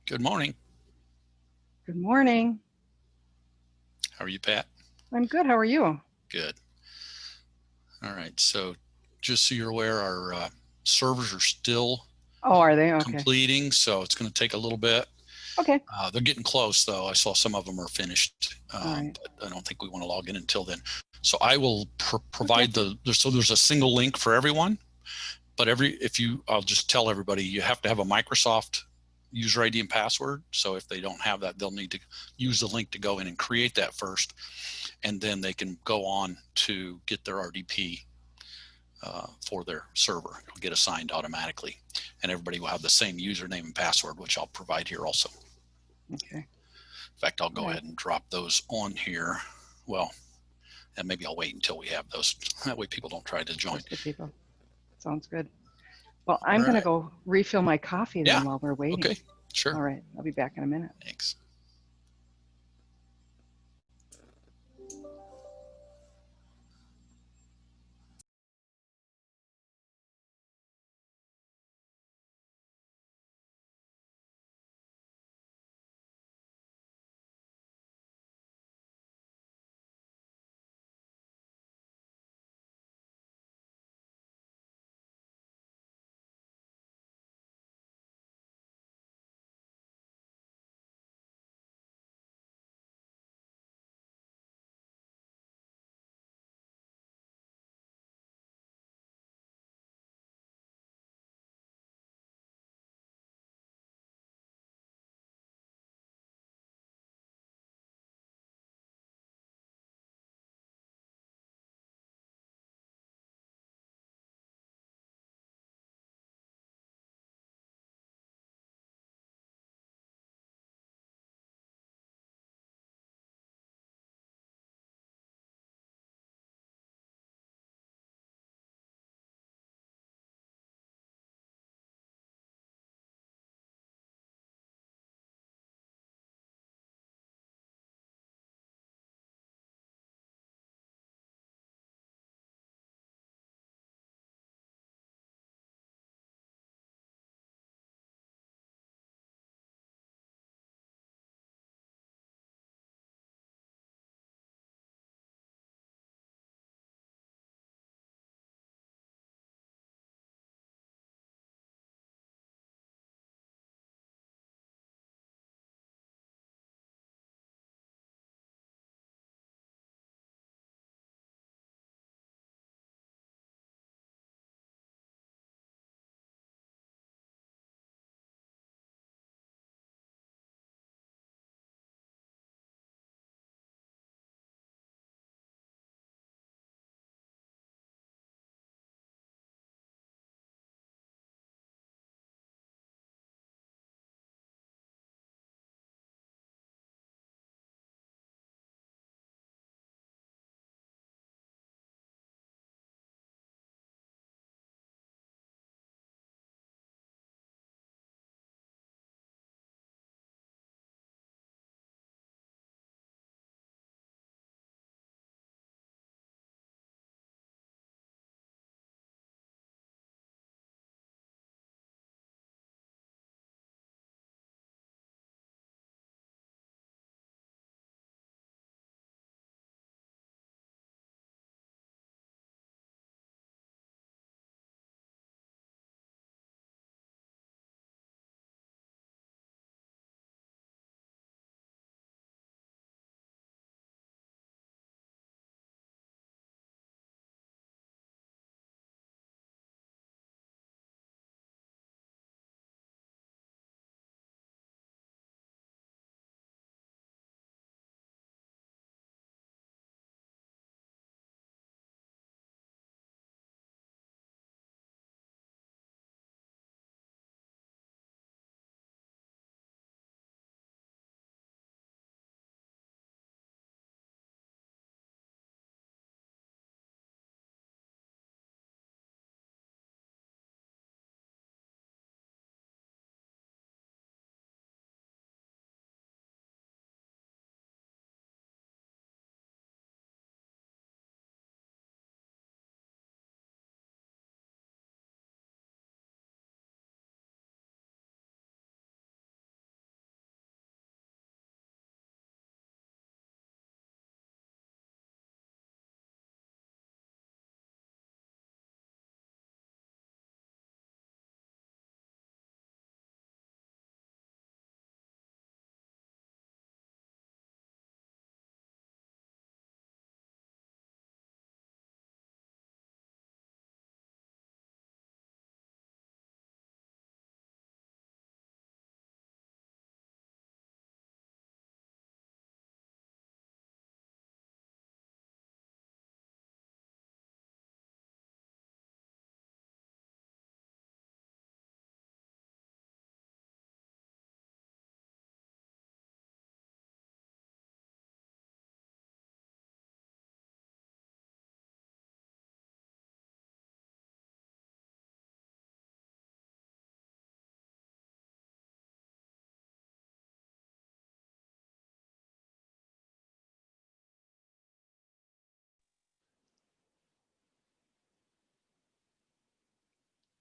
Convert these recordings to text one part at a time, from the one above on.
Good morning. Good morning. How are you, Pat? I'm good. How are you? Good. All right. So, just so you're aware, our servers are still Oh, are they? Okay. completing, so it's going to take a little bit. Okay. They're getting close, though. I saw some of them are finished, All right. but I don't think we want to log in until then. So I will Okay. provide there's a single link for everyone, but I'll just tell everybody you have to have a Microsoft user ID and password. So if they don't have that, they'll need to use the link to go in and create that first, and then they can go on to get their RDP for their server. It'll get assigned automatically, and everybody will have the same username and password, which I'll provide here also. Okay. In fact, I'll All go right. ahead and drop those on here. Well, and maybe I'll wait until we have those. That way people don't try to join. Just the people. Sounds good. Well, All I'm going to right. go refill my coffee Yeah. then while we're waiting. Okay. Sure. All right. I'll be back in a minute. Thanks.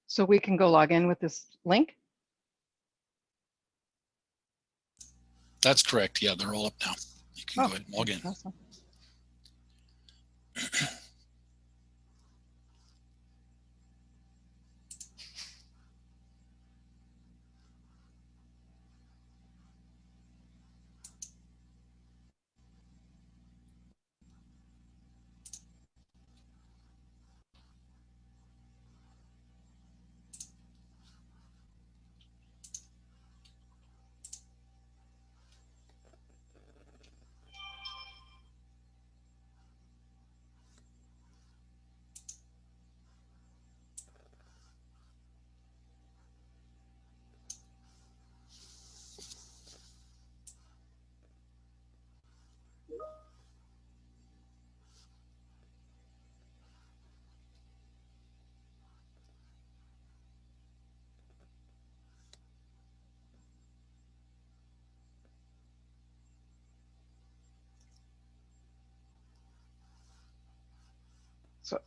So we can go log in with this link? That's correct. Yeah, they're all up now. You can go ahead and log in. Awesome.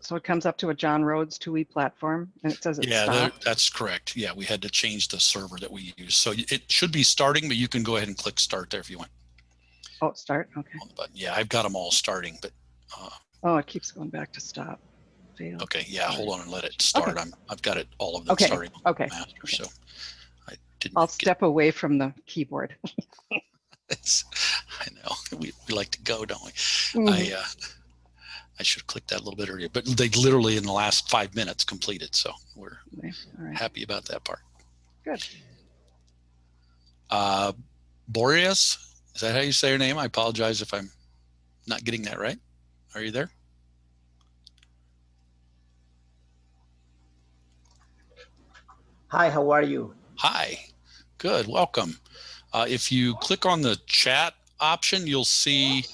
So it comes up to a John Rhodes 2E platform and it says it's stopped. That's correct. Yeah, we had to change the server that we use. So it should be starting, but you can go ahead and click start there if you want. Oh, start. Okay. On the button. Yeah, I've got them all starting, but. Oh, it keeps going back to stop. Failed. Okay. Yeah. Hold on and let it start. Okay. I've got it all of them starting. Okay. Master, so I didn't. I'll step away from the keyboard. I know we like to go, don't we? Mm-hmm. I should have clicked that a little bit earlier, but they literally in the last 5 minutes completed. So we're happy about that part. Good. Boreas, is that how you say your name? I apologize if I'm not getting that right. Are you there? Hi, how are you? Hi, good, welcome. If you click on the chat option, you'll see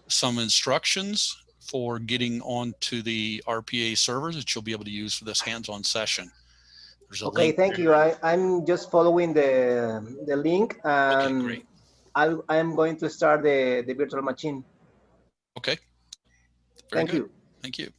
some instructions for getting onto the RPA servers that you'll be able to use for this hands-on session. There's a link. Thank you. I'm just following the link, and okay, great. I'm going to start the virtual machine. Okay. Thank you. Thank you.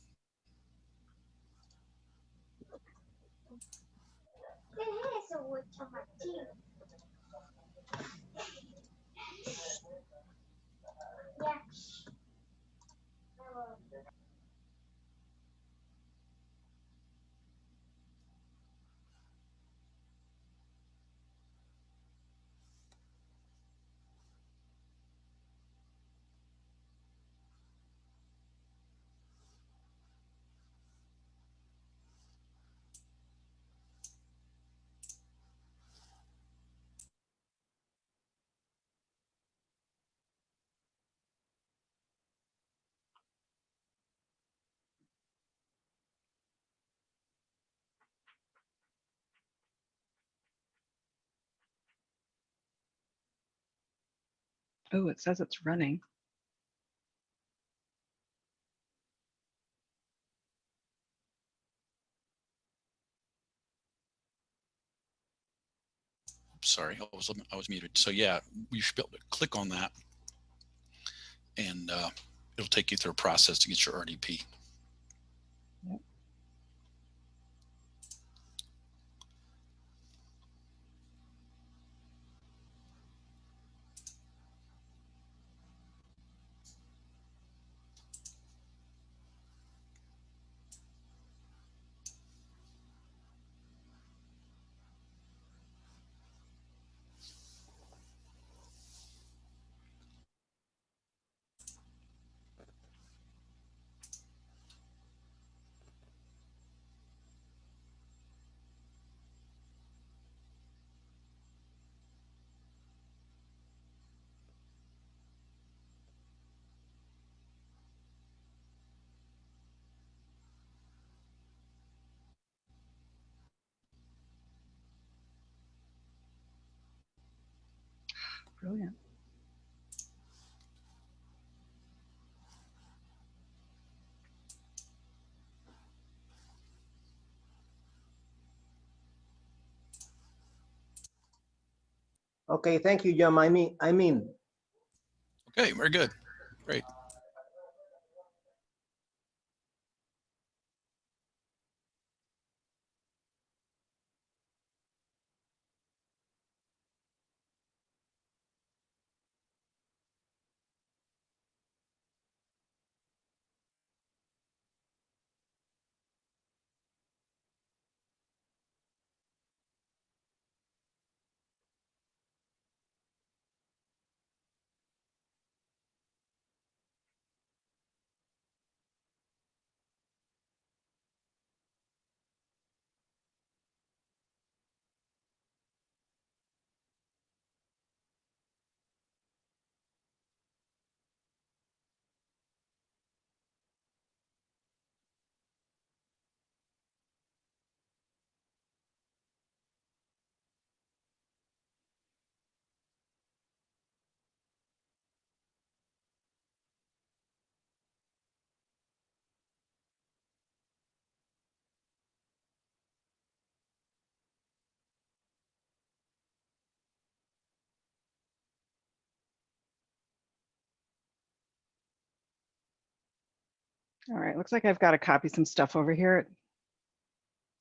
Oh, it says it's running. Sorry, I was muted. So yeah, you should be able to click on that, and it'll take you through a process to get your RDP. Yep. Brilliant. Okay, thank you, John. I'm in. Okay, very good. Great. All right, looks like I've got to copy some stuff over here.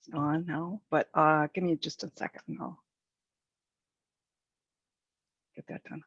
It's on now, but give me just a second and I'll get that done.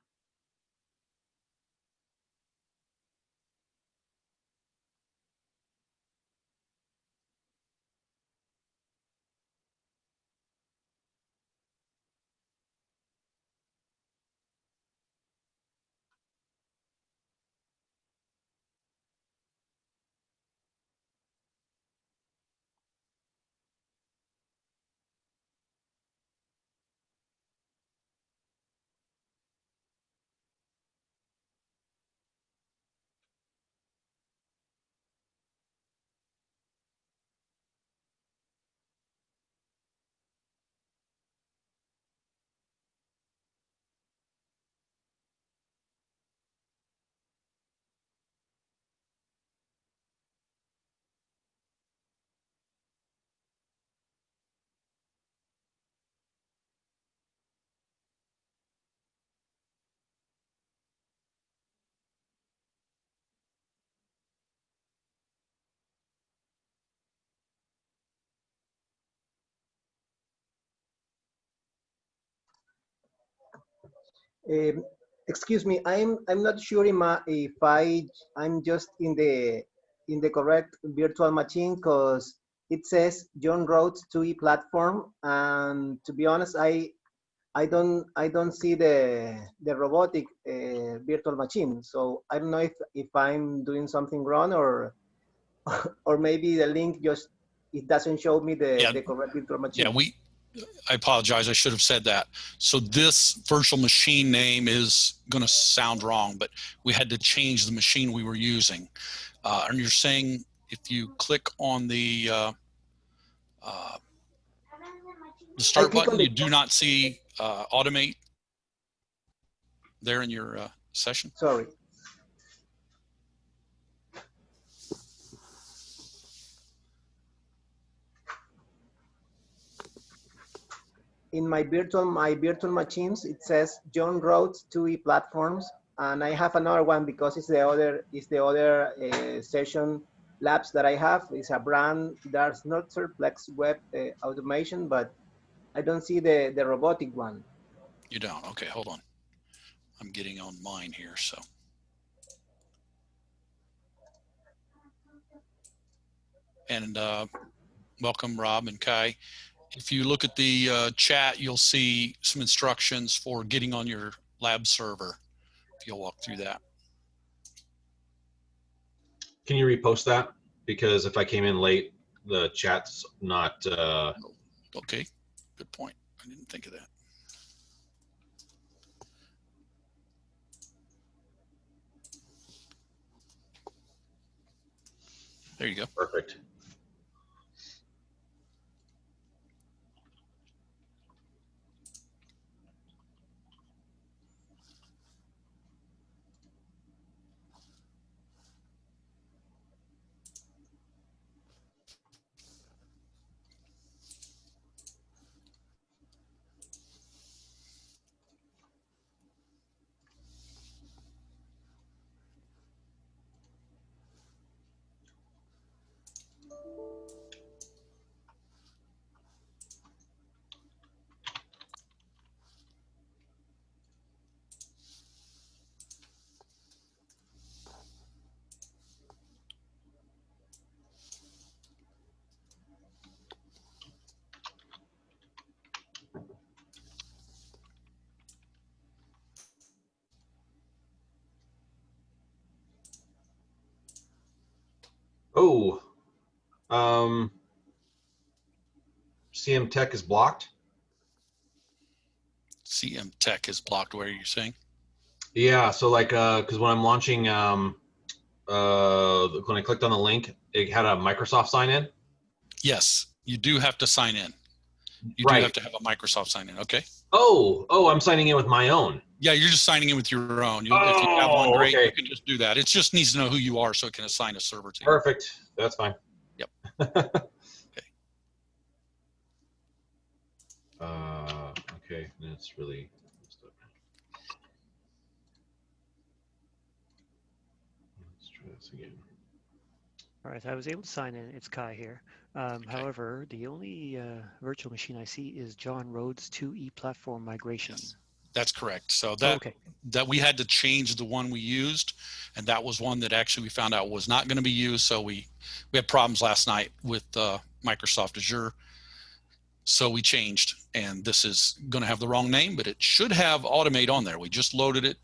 Um, Excuse me, I'm not sure if I'm just in the correct virtual machine because it says John Rhodes 2E platform, and to be honest, I don't see the robotic virtual machine. So I don't know if I'm doing something wrong, or or maybe the link just it doesn't show me Yeah, the correct virtual yeah. machine. I apologize. I should have said that. So this virtual machine name is going to sound wrong, but we had to change the machine we were using. And you're saying if you click on the I start click on button, the you do not see automate there in your session. sorry. In my virtual machines, it says John Rhodes 2E platforms, and I Right. have another one because it's the other session labs that I have. It's a brand that's not Surplex web automation, but I don't see the robotic one. You don't. Okay, hold on. I'm getting on mine here. So, and welcome, Rob and Kai. If you look at the chat, you'll see some instructions for getting on your lab server. If you'll walk through that. Can you repost that? Because if I came in late, the chat's not. Okay, good point. I didn't think of that. There you go. Perfect. Oh, CM Tech is blocked. CM Tech is blocked. Where are you saying? Yeah, so like, because when I'm launching, when I clicked on the link, it had a Microsoft sign in. Yes, you do have to sign in. You do have Right. to have a Microsoft sign in. Okay. Oh, I'm signing in with my own. Yeah, you're just signing in with your own. If you have one, Oh, great. okay. You can just do that. It just needs to know who you are so it can assign a server to you. Perfect. That's fine. Yep. Okay. Okay, that's really messed up. Let's try this again. All right, I was able to sign in. It's Kai here. However, the only virtual machine I see is John Rhodes 2E platform migration. Yes, that's correct. So Oh, okay. that we had to change the one we used, and that was one that actually we found out was not going to be used. So we had problems last night with Microsoft Azure. So we changed, and this is going to have the wrong name, but it should have Automate on there. We just loaded it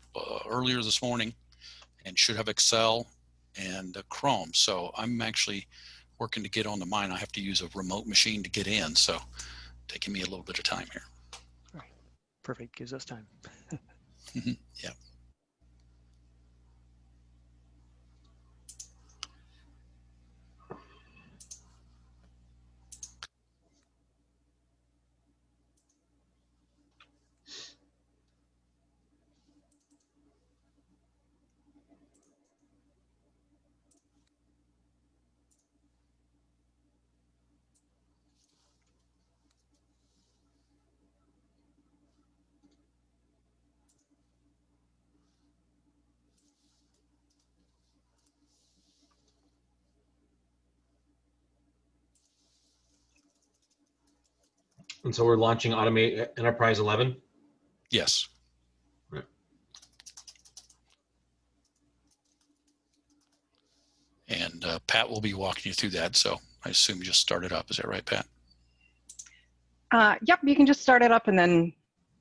earlier this morning, and should have Excel and Chrome. So I'm actually working to get onto mine. I have to use a remote machine to get in, so taking me a little bit of time here. All right. Perfect. Gives us time. Yeah. And so we're launching Automate Enterprise 11. Yes. Right. And Pat will be walking you through that. So I assume you just started up. Is that right, Pat? Yep, you can just start it up, and then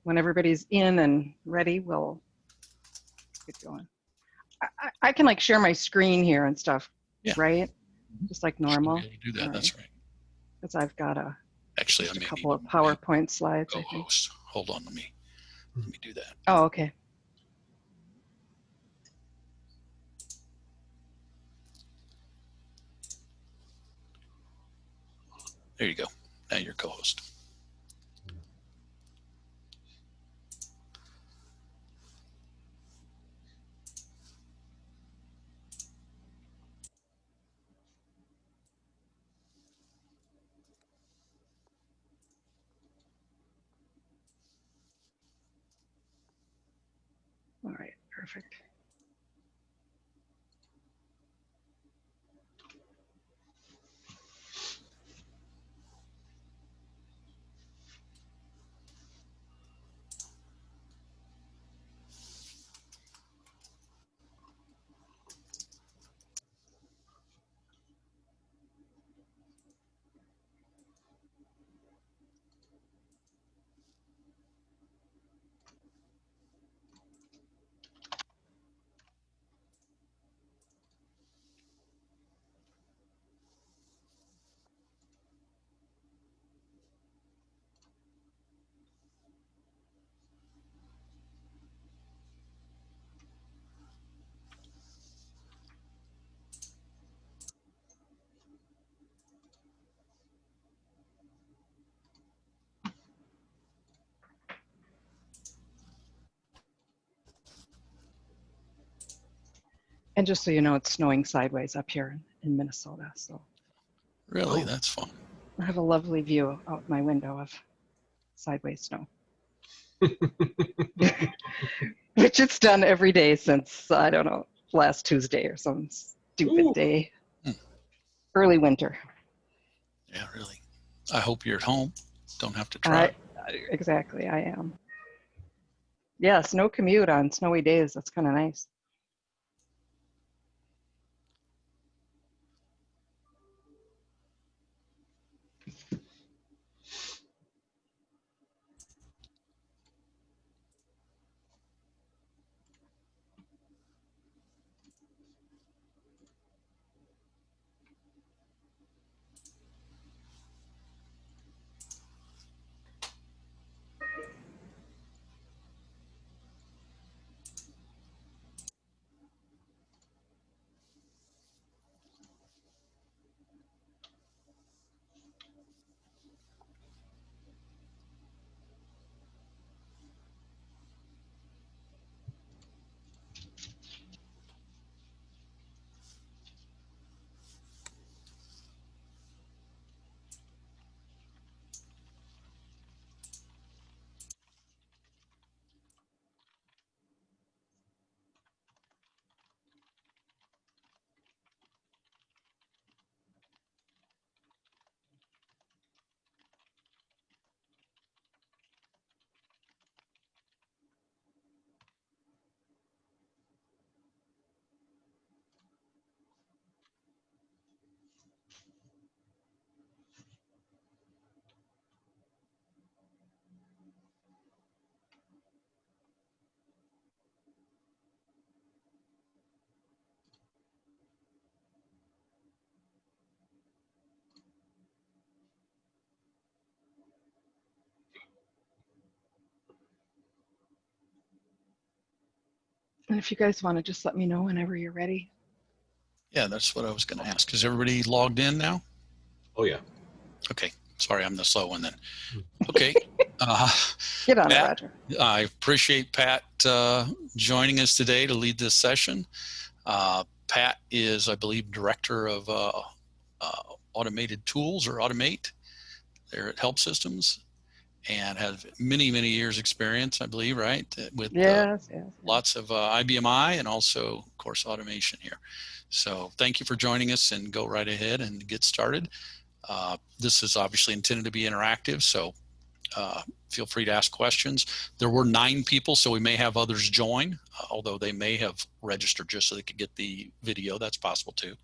when everybody's in and ready, we'll get going. I can like share my screen here and stuff, Yeah. right? Just like normal. Should be able to do that. That's right. Because I've got Actually, just I may a couple of need PowerPoint slides, I think. co-host. Hold on, let me do that. Oh, okay. There you go. Now you're co-host. All right, perfect. And just so you know, it's snowing sideways up here in Minnesota. So Really, that's fun. I have a lovely view out my window of sideways snow, which it's done every day since, I don't know, last Tuesday or some stupid day. Early winter. Yeah, really. I hope you're at home. Don't have to drive. Exactly, I am. Yes, no commute on snowy days. That's kind of nice. And if you guys want to just let me know whenever you're ready. Yeah, that's what I was going to ask. Is everybody logged in now? Oh yeah. Okay. Sorry, I'm the slow one then. Okay. Get on it, Pat, Roger. I appreciate Pat joining us today to lead this session. Pat is, I believe, director of automated tools, or Automate, there at Help Systems, and has many, many years experience, I believe, right? With Yes, yes. lots of IBMI and also, of course, automation here. So thank you for joining us, and go right ahead and get started. This is obviously intended to be interactive, so feel free to ask questions. There were 9 people, so we may have others join, although they may have registered just so they could get the video. That's possible too.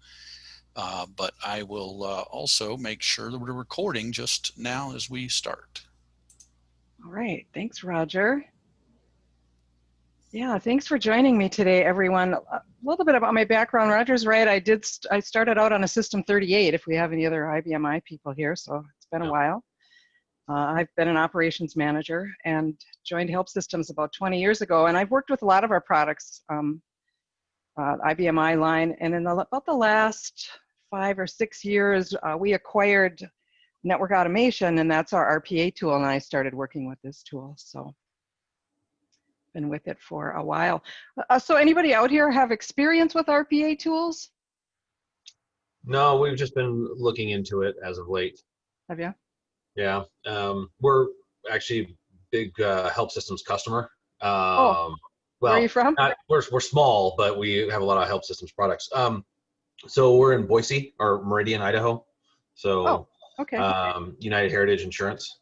But I will also make sure that we're recording just now as we start. All right. Thanks, Roger. Yeah, thanks for joining me today, everyone. A little bit about my background. Roger's right. I started out on a System 38, if we have any other IBMI people here, so it's been a while. I've been an operations manager and joined Help Systems about 20 years ago, and I've worked with a lot of our products, IBMI line, and in about the last 5 or 6 years, we acquired Network Automation, and that's our RPA tool, and I started working with this tool, so been with it for a while. So anybody out here have experience with RPA tools? No, we've just been looking into it as of late. Have you? Yeah. We're actually big Help Systems customer. Where are you Well, from? we're small, but we have a lot of Help Systems products. So we're in Boise, or Meridian, Idaho. So Okay. United Heritage Insurance.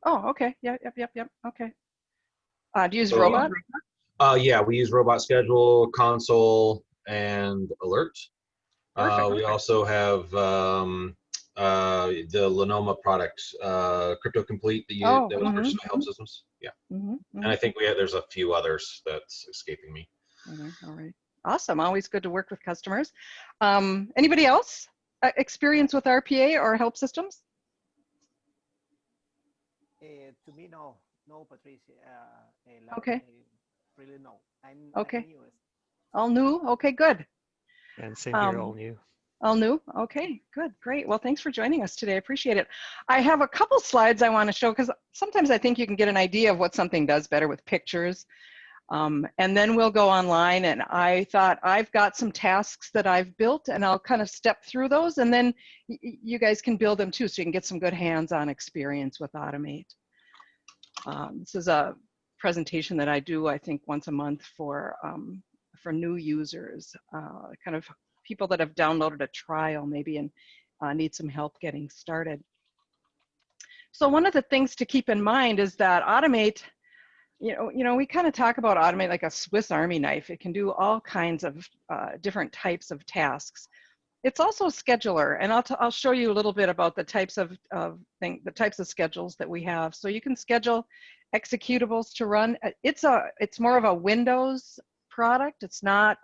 Oh, okay. Yep. Okay. Do you use So, Robot? yeah, we use Robot Schedule, Console, and Alert. Perfect. We also have the Lenoma product, Crypto Complete, that was purchased by Help Systems. Yeah. And I think there's a few others that's escaping me. All right. Awesome. Always good to work with customers. Anybody else experience with RPA or Help Systems? To me, no, Patricia. Okay. Really, no. I'm Okay. new. All new. Okay, good. And same here, all new. All new. Okay, good, great. Well, thanks for joining us today. I appreciate it. I have a couple slides I want to show because sometimes I think you can get an idea of what something does better with pictures. And then we'll go online, and I thought I've got some tasks that I've built, and I'll kind of step through those, and then you guys can build them too, so you can get some good hands-on experience with Automate. This is a presentation that I do, I think, once a month for new users, kind of people that have downloaded a trial maybe and need some help getting started. So one of the things to keep in mind is that Automate, you know, we kind of talk about Automate like a Swiss Army knife. It can do all kinds of different types of tasks. It's also a scheduler, and I'll show you a little bit about the types of schedules that we have. So you can schedule executables to run. It's more of a Windows product. It's not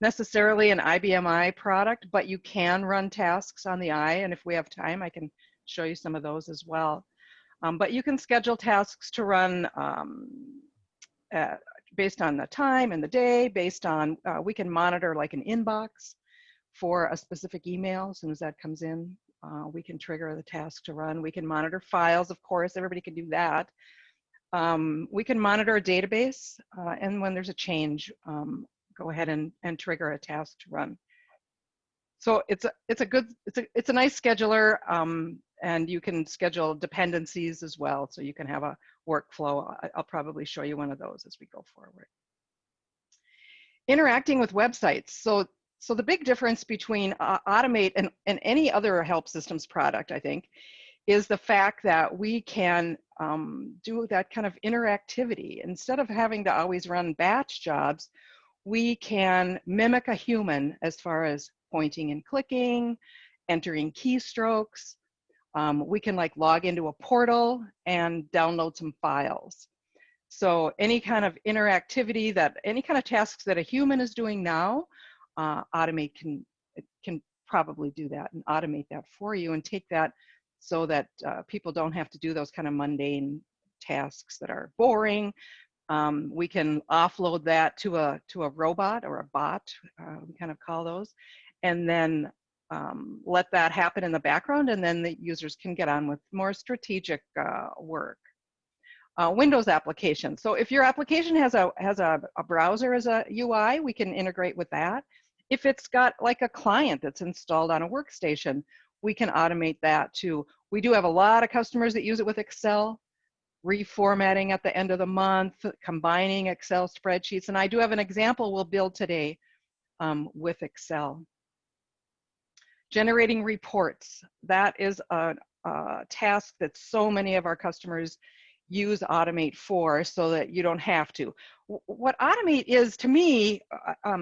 necessarily an IBMI product, but you can run tasks on the I, and if we have time, I can show you some of those as well. But you can schedule tasks to run based on the time and the day, based on, we can monitor like an inbox for a specific email. As soon as that comes in, we can trigger the task to run. We can monitor files, of course, everybody can do that. We can monitor a database, and when there's a change, go ahead and trigger a task to run. So it's a nice scheduler, and you can schedule dependencies as well. So you can have a workflow. I'll probably show you one of those as we go forward. Interacting with websites. So the big difference between Automate and any other Help Systems product, I think, is the fact that we can do that kind of interactivity. Instead of having to always run batch jobs, we can mimic a human as far as pointing and clicking, entering keystrokes. We can like log into a portal and download some files. So any kind of interactivity, any kind of tasks that a human is doing now, Automate can probably do that and automate that for you and take that so that people don't have to do those kind of mundane tasks that are boring. We can offload that to a robot or a bot, we kind of call those, and then let that happen in the background, and then the users can get on with more strategic work. Windows application. So if your application has a browser as a UI, we can integrate with that. If it's got like a client that's installed on a workstation, we can automate that too. We do have a lot of customers that use it with Excel, reformatting at the end of the month, combining Excel spreadsheets. And I do have an example we'll build today with Excel. Generating reports. That is a task that so many of our customers use Automate for, so that you don't have to. What Automate is to me,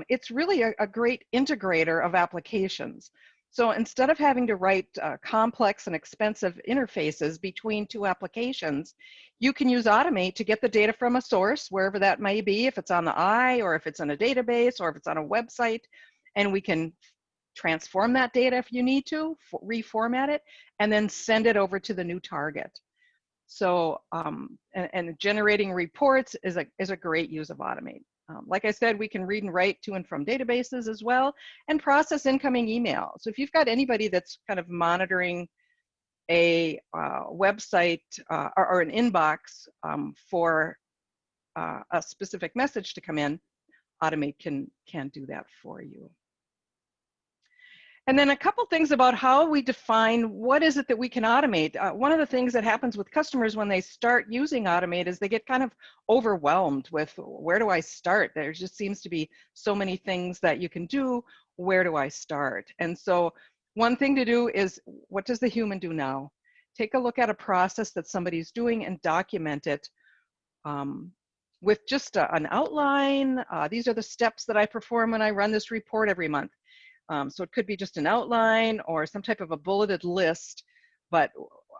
it's really a great integrator of applications. So instead of having to write complex and expensive interfaces between two applications, you can use Automate to get the data from a source, wherever that may be, if it's on the eye, or if it's in a database, or if it's on a website, and we can transform that data if you need to, reformat it, and then send it over to the new target. So, and generating reports is a great use of Automate. Like I said, we can read and write to and from databases as well, and process incoming email. So if you've got anybody that's kind of monitoring a website or an inbox for a specific message to come in, Automate can do that for you. And then a couple things about how we define what is it that we can automate. One of the things that happens with customers when they start using Automate is they get kind of overwhelmed with, where do I start? There just seems to be so many things that you can do. Where do I start? And so one thing to do is, what does the human do now? Take a look at a process that somebody's doing and document it with just an outline. These are the steps that I perform when I run this report every month. So it could be just an outline or some type of a bulleted list, but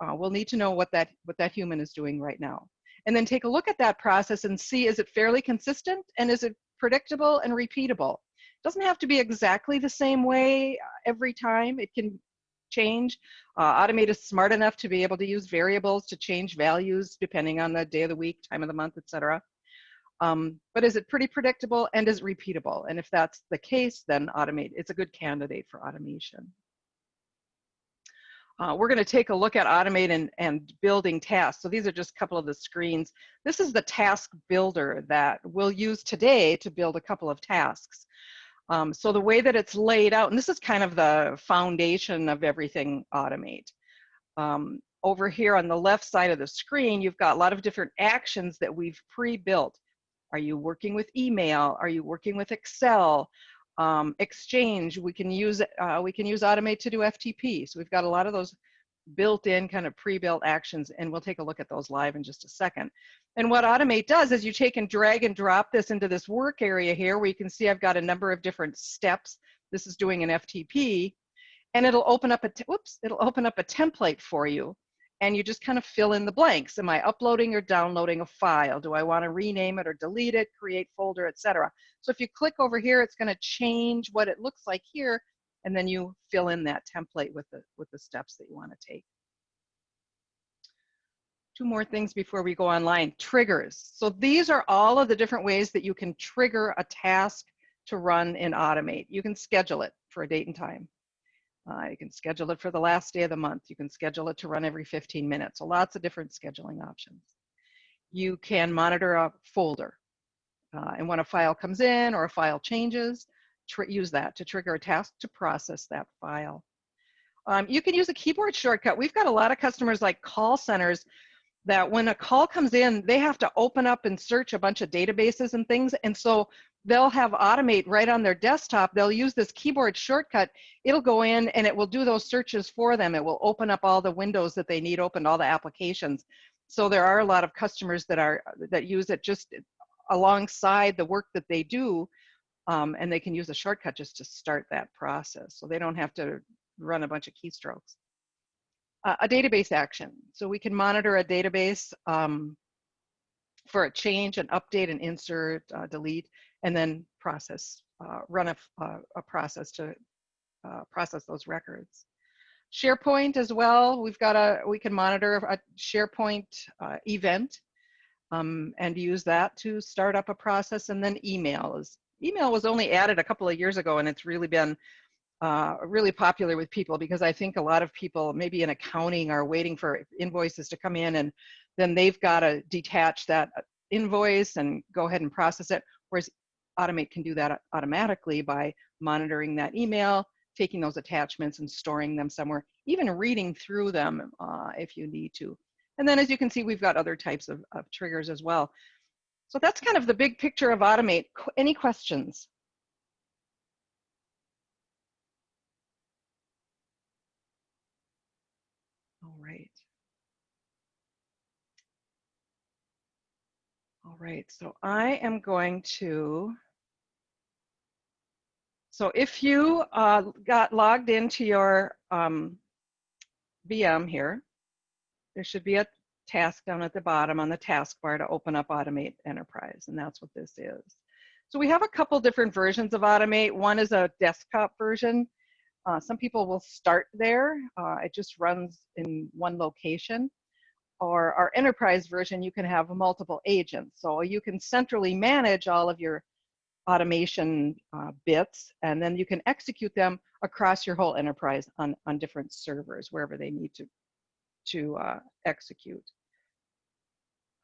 we'll need to know what that human is doing right now. And then take a look at that process and see, is it fairly consistent, and is it predictable and repeatable? It doesn't have to be exactly the same way every time. It can change. Automate is smart enough to be able to use variables to change values depending on the day of the week, time of the month, etc. But is it pretty predictable, and is it repeatable? And if that's the case, then Automate, it's a good candidate for automation. We're going to take a look at Automate and building tasks. So these are just a couple of the screens. This is the task builder that we'll use today to build a couple of tasks. So the way that it's laid out, and this is kind of the foundation of everything Automate. Over here on the left side of the screen, you've got a lot of different actions that we've pre-built. Are you working with email? Are you working with Excel? Exchange, we can use Automate to do FTP. So we've got a lot of those built-in kind of pre-built actions, and we'll take a look at those live in just a second. And what Automate does is you take and drag and drop this into this work area here, where you can see I've got a number of different steps. This is doing an FTP, and it'll open up a template for you. And you just kind of fill in the blanks. Am I uploading or downloading a file? Do I want to rename it or delete it, create folder, etc.? So if you click over here, it's going to change what it looks like here, and then you fill in that template with the steps that you want to take. Two more things before we go online. Triggers. So these are all of the different ways that you can trigger a task to run in Automate. You can schedule it for a date and time. You can schedule it for the last day of the month. You can schedule it to run every 15 minutes. So lots of different scheduling options. You can monitor a folder. And when a file comes in or a file changes, use that to trigger a task to process that file. You can use a keyboard shortcut. We've got a lot of customers like call centers that when a call comes in, they have to open up and search a bunch of databases and things. And so they'll have Automate right on their desktop. They'll use this keyboard shortcut. It'll go in and it will do those searches for them. It will open up all the windows that they need opened, all the applications. So there are a lot of customers that use it just alongside the work that they do, and they can use a shortcut just to start that process. So they don't have to run a bunch of keystrokes. A database action. So we can monitor a database for a change, an update, an insert, delete, and then process, run a process to process those records. SharePoint as well. We can monitor a SharePoint event. and use that to start up a process. And then email was only added a couple of years ago, and it's really been really popular with people, because I think a lot of people maybe in accounting are waiting for invoices to come in, and then they've got to detach that invoice and go ahead and process it, whereas Automate can do that automatically by monitoring that email, taking those attachments and storing them somewhere, even reading through them if you need to. And then, as you can see, we've got other types of triggers as well. So that's kind of the big picture of Automate. Any questions? All right. All right, so I am going to, so if you got logged into your VM here, there should be a task down at the bottom on the taskbar to open up Automate Enterprise, and that's what this is. So we have a couple different versions of Automate. One is a desktop version. Some people will start there. It just runs in one location. Or our enterprise version, you can have multiple agents. So you can centrally manage all of your automation bits, and then you can execute them across your whole enterprise on different servers, wherever they need to execute.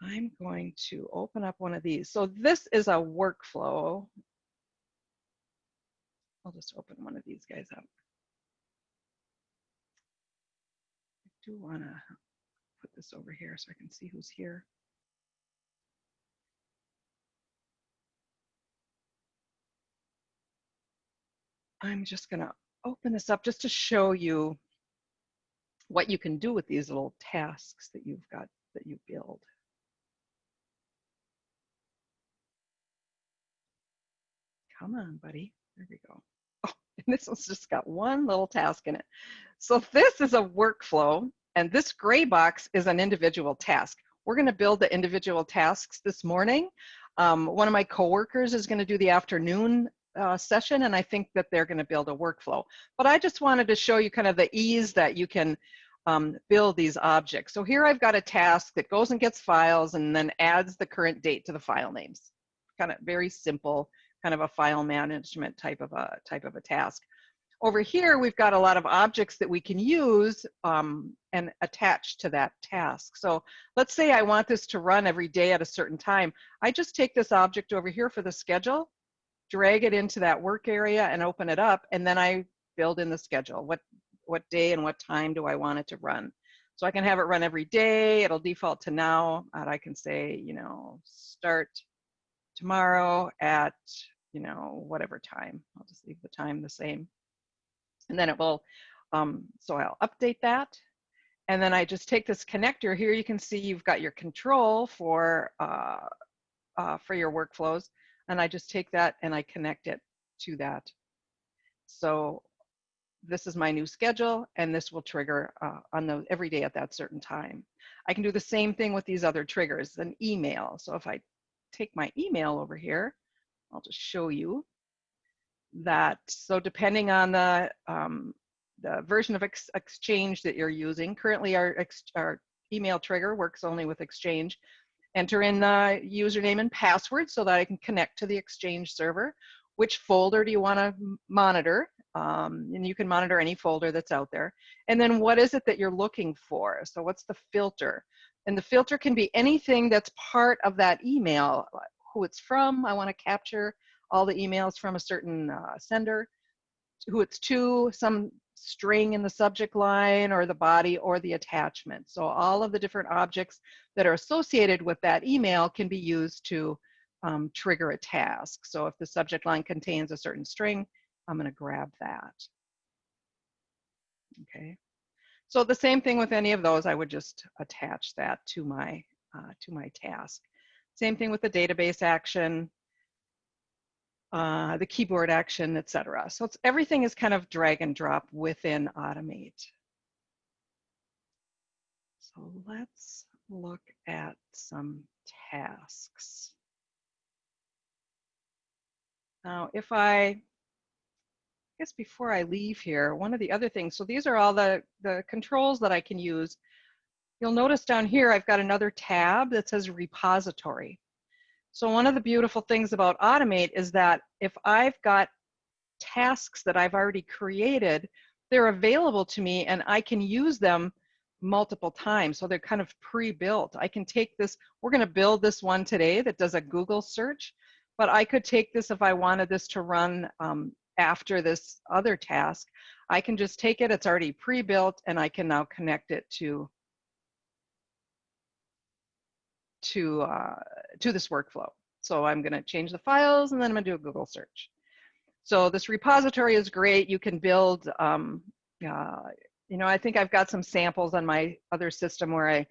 I'm going to open up one of these. So this is a workflow. I'll just open one of these guys up. I do want to put this over here so I can see who's here. I'm just going to open this up just to show you what you can do with these little tasks that you've got, that you build. Come on, buddy. There we go. Oh, and this one's just got one little task in it. So this is a workflow, and this gray box is an individual task. We're going to build the individual tasks this morning. One of my coworkers is going to do the afternoon session, and I think that they're going to build a workflow. But I just wanted to show you kind of the ease that you can build these objects. So here I've got a task that goes and gets files and then adds the current date to the file names. Kind of very simple, kind of a file management type of a task. Over here, we've got a lot of objects that we can use and attach to that task. So let's say I want this to run every day at a certain time. I just take this object over here for the schedule, drag it into that work area and open it up, and then I build in the schedule. What day and what time do I want it to run? So I can have it run every day. It'll default to now, and I can say, you know, start tomorrow at, you know, whatever time. I'll just leave the time the same. And then it will, so I'll update that. And then I just take this connector here. You can see you've got your control for your workflows. And I just take that and I connect it to that. So this is my new schedule, and this will trigger on every day at that certain time. I can do the same thing with these other triggers, an email. So if I take my email over here, I'll just show you that. So depending on the version of Exchange that you're using, currently our email trigger works only with Exchange. Enter in the username and password so that I can connect to the Exchange server. Which folder do you want to monitor? And you can monitor any folder that's out there. And then what is it that you're looking for? So what's the filter? And the filter can be anything that's part of that email, who it's from. I want to capture all the emails from a certain sender, who it's to, some string in the subject line or the body or the attachment. So all of the different objects that are associated with that email can be used to trigger a task. So if the subject line contains a certain string, I'm going to grab that. Okay. So the same thing with any of those, I would just attach that to my task. Same thing with the database action, the keyboard action, etc. So everything is kind of drag and drop within Automate. So let's look at some tasks. Now, if I guess before I leave here, one of the other things, so these are all the controls that I can use you'll notice down here I've got another tab that says repository. So one of the beautiful things about Automate is that if I've got tasks that I've already created, they're available to me and I can use them multiple times. So they're kind of pre-built. I can take this, we're going to build this one today that does a Google search, but I could take this if I wanted this to run after this other task. I can just take it, it's already pre-built, and I can now connect it to this workflow. So I'm going to change the files and then I'm going to do a Google search. So this repository is great. You can build, you know, I think I've got some samples on my other system where I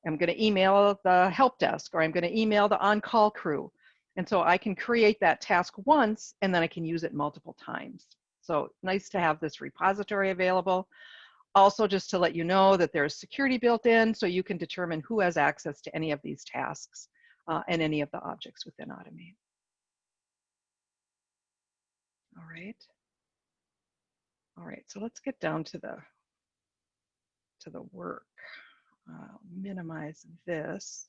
am going to email the help desk, or I'm going to email the on-call crew. And so I can create that task once and then I can use it multiple times. So nice to have this repository available. Also, just to let you know that there's security built in, so you can determine who has access to any of these tasks and any of the objects within Automate. All right. All right, so let's get down to the work. Minimize this.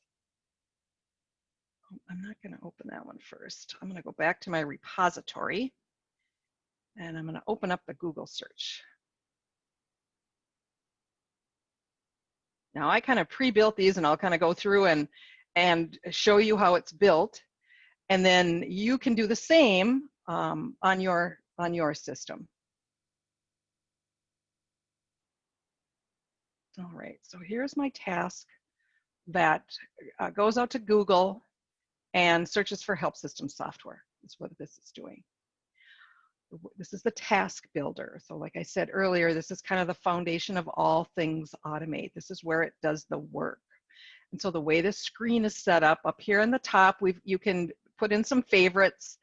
Oh, I'm not going to open that one first. I'm going to go back to my repository and I'm going to open up the Google search. Now I kind of pre-built these and I'll kind of go through and show you how it's built. And then you can do the same on your system. All right, so here's my task that goes out to Google and searches for help system software. That's what this is doing. This is the task builder. So like I said earlier, this is kind of the foundation of all things Automate. This is where it does the work. And so the way this screen is set up here in the top, you can put in some favorites.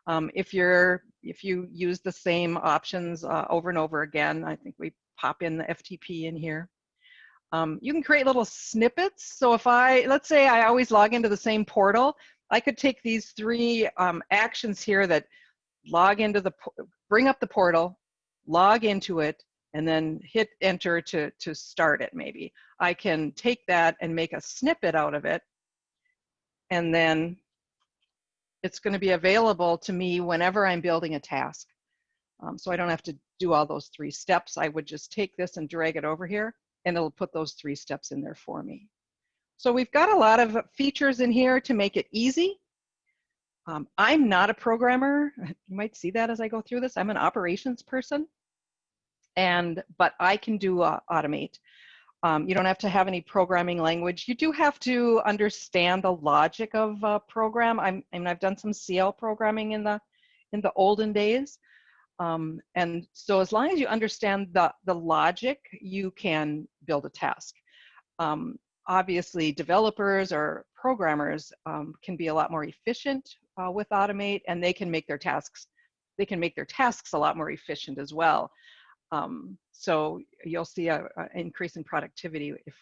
If you use the same options over and over again, I think we pop in the FTP in here. You can create little snippets. So if let's say I always log into the same portal, I could take these three actions here that bring up the portal, log into it, and then hit enter to start it maybe. I can take that and make a snippet out of it, and then it's going to be available to me whenever I'm building a task. So I don't have to do all those three steps. I would just take this and drag it over here, and it'll put those three steps in there for me. So we've got a lot of features in here to make it easy. I'm not a programmer. You might see that as I go through this. I'm an operations person, but I can do Automate. You don't have to have any programming language. You do have to understand the logic of a program. I've done some CL programming in the olden days. And so as long as you understand the logic, you can build a task. Obviously, developers or programmers can be a lot more efficient with Automate, and they can make their tasks a lot more efficient as well. So you'll see an increase in productivity if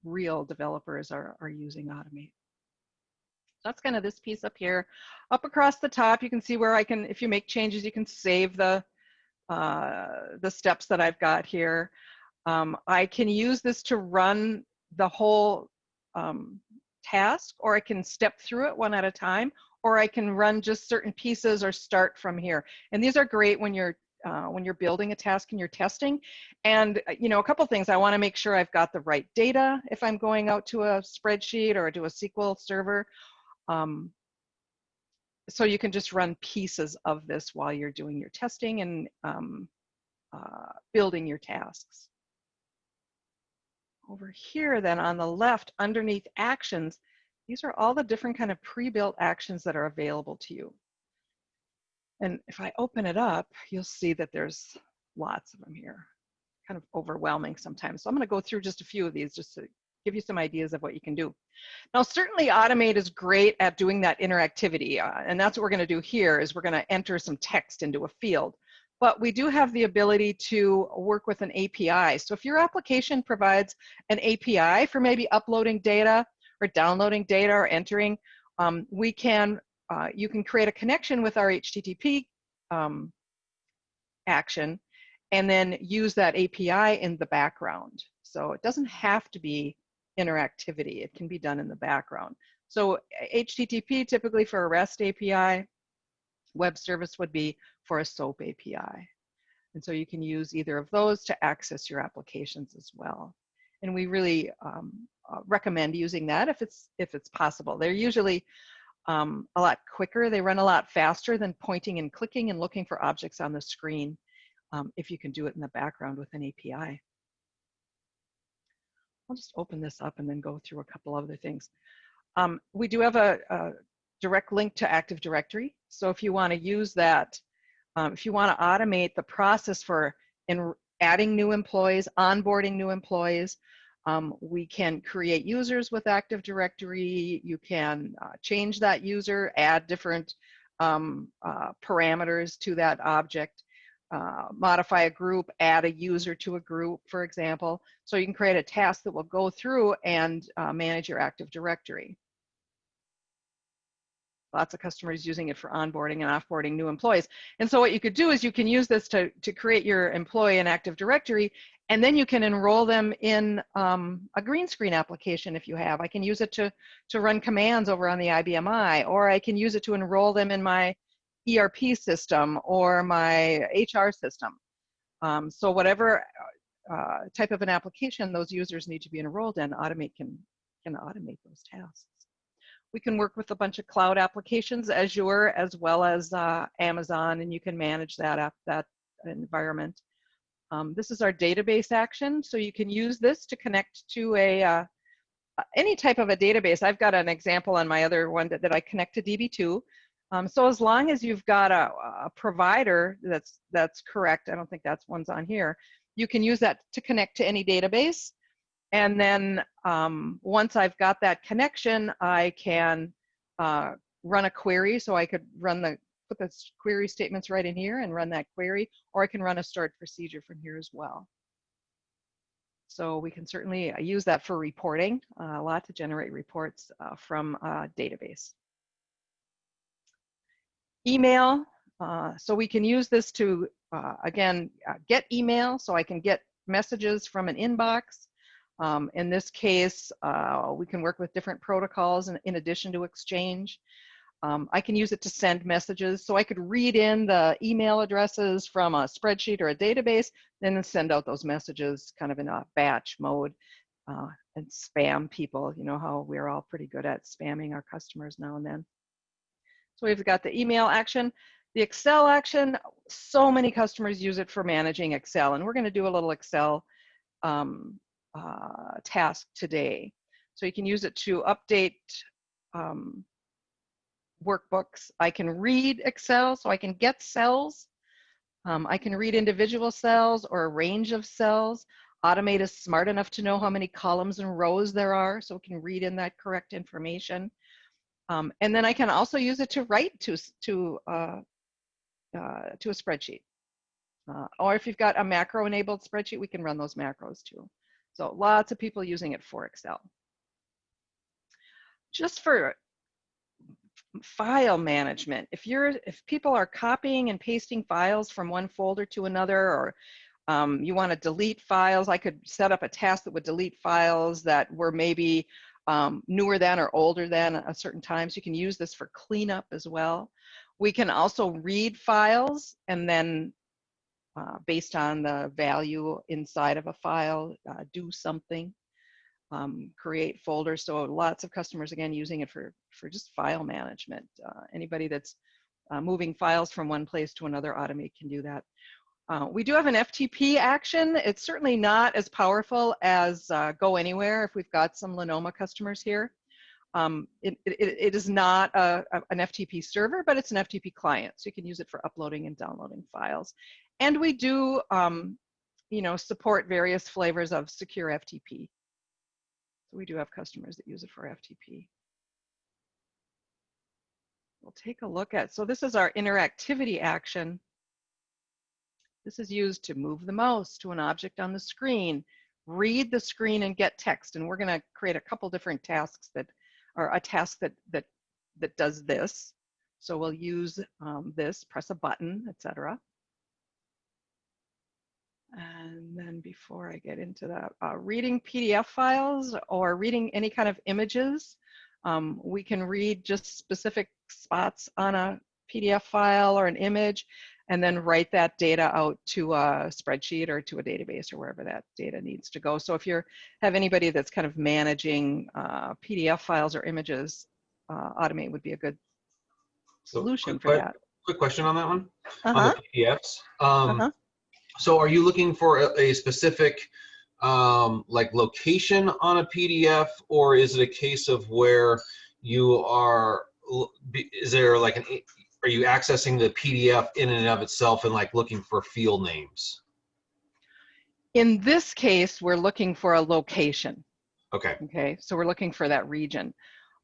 real developers are using Automate. That's kind of this piece up here. Up across the top, you can see where I can, if you make changes, you can save the steps that I've got here. I can use this to run the whole task, or I can step through it one at a time, or I can run just certain pieces or start from here. And these are great when you're building a task and you're testing. And you know, a couple things. I want to make sure I've got the right data if I'm going out to a spreadsheet or to a SQL server. So you can just run pieces of this while you're doing your testing and building your tasks. Over here then on the left, underneath actions, these are all the different kind of pre-built actions that are available to you. And if I open it up, you'll see that there's lots of them here. Kind of overwhelming sometimes. So I'm going to go through just a few of these just to give you some ideas of what you can do. Now, certainly Automate is great at doing that interactivity. And that's what we're going to do here is we're going to enter some text into a field. But we do have the ability to work with an API. So if your application provides an API for maybe uploading data or downloading data or entering, you can create a connection with our HTTP action, and then use that API in the background. So it doesn't have to be interactivity. It can be done in the background. So HTTP typically for a REST API, web service would be for a SOAP API. And so you can use either of those to access your applications as well. And we really recommend using that if it's possible. They're usually a lot quicker. They run a lot faster than pointing and clicking and looking for objects on the screen if you can do it in the background with an API. I'll just open this up and then go through a couple other things. We do have a direct link to Active Directory. So if you want to use that, if you want to automate the process for adding new employees, onboarding new employees, we can create users with Active Directory. You can change that user, add different parameters to that object, modify a group, add a user to a group, for example. So you can create a task that will go through and manage your Active Directory. Lots of customers using it for onboarding and offboarding new employees. And so what you could do is you can use this to create your employee in Active Directory, and then you can enroll them in a green screen application if you have. I can use it to run commands over on the IBMI, or I can use it to enroll them in my ERP system or my HR system. So whatever type of an application those users need to be enrolled in, Automate can automate those tasks. We can work with a bunch of cloud applications, Azure as well as Amazon, and you can manage that environment. This is our database action, so you can use this to connect to any type of a database. I've got an example on my other one that I connect to DB2. So as long as you've got a provider that's correct, I don't think that's one's on here, you can use that to connect to any database. And then once I've got that connection, I can run a query. So I could put the query statements right in here and run that query, or I can run a stored procedure from here as well. So we can certainly use that for reporting, a lot to generate reports from a database. Email, so we can use this to, again, get email, so I can get messages from an inbox. In this case, we can work with different protocols in addition to Exchange. I can use it to send messages, so I could read in the email addresses from a spreadsheet or a database, then send out those messages kind of in a batch mode and spam people. You know how we're all pretty good at spamming our customers now and then. So we've got the email action. The Excel action, so many customers use it for managing Excel, and we're going to do a little Excel task today. So you can use it to update workbooks. I can read Excel, so I can get cells. I can read individual cells or a range of cells. Automate is smart enough to know how many columns and rows there are, so it can read in that correct information. And then I can also use it to write to a spreadsheet. Or if you've got a macro-enabled spreadsheet, we can run those macros too. So lots of people using it for Excel. Just for file management, if people are copying and pasting files from one folder to another, or you want to delete files, I could set up a task that would delete files that were maybe newer than or older than a certain time. So you can use this for cleanup as well. We can also read files and then based on the value inside of a file, do something, create folders. So lots of customers, again, using it for just file management. Anybody that's moving files from one place to another, Automate can do that. We do have an FTP action. It's certainly not as powerful as Go Anywhere if we've got some Lenoma customers here. It is not an FTP server, but it's an FTP client. So you can use it for uploading and downloading files. And we do, support various flavors of secure FTP. So we do have customers that use it for FTP. We'll take a look at, so this is our interactivity action. This is used to move the mouse to an object on the screen, read the screen and get text. And we're going to create a couple different tasks a task that does this. So we'll use this, press a button, etc. And then before I get into that, reading PDF files or reading any kind of images, we can read just specific spots on a PDF file or an image, and then write that data out to a spreadsheet or to a database or wherever that data needs to go. So if you have anybody that's kind of managing PDF files or images, Automate would be a good solution for that. Quick question on that one, on Uh-huh. the PDFs. So are you looking for a specific like location on a PDF, or is it a case of where you are, is there like are you accessing the PDF in and of itself and like looking for field names? In this case, we're looking for a location. Okay. Okay, so we're looking for that region.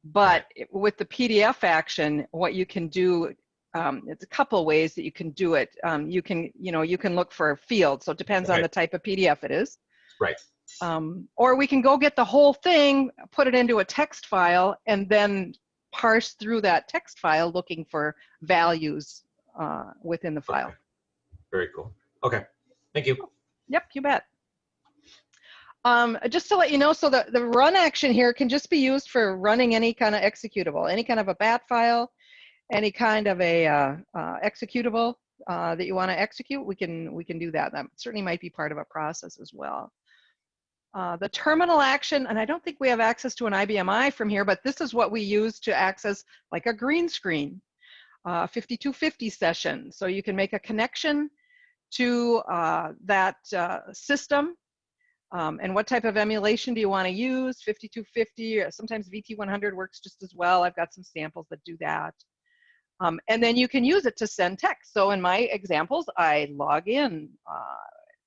But with the PDF action, what you can do, it's a couple ways that you can do it. You can look for a field, so it depends on the type of PDF it is. Right. Or we can go get the whole thing, put it into a text file, and then parse through that text file looking for values within the file. Okay. Very cool. Okay, thank you. Yep, you bet. Just to let you know, so the run action here can just be used for running any kind of executable, any kind of a bat file, any kind of a executable that you want to execute. We can do that. That certainly might be part of a process as well. The terminal action, and I don't think we have access to an IBMI from here, but this is what we use to access like a green screen, 5250 session. So you can make a connection to that system. And what type of emulation do you want to use? 5250, or sometimes VT100 works just as well. I've got some samples that do that. And then you can use it to send text. So in my examples, I log in.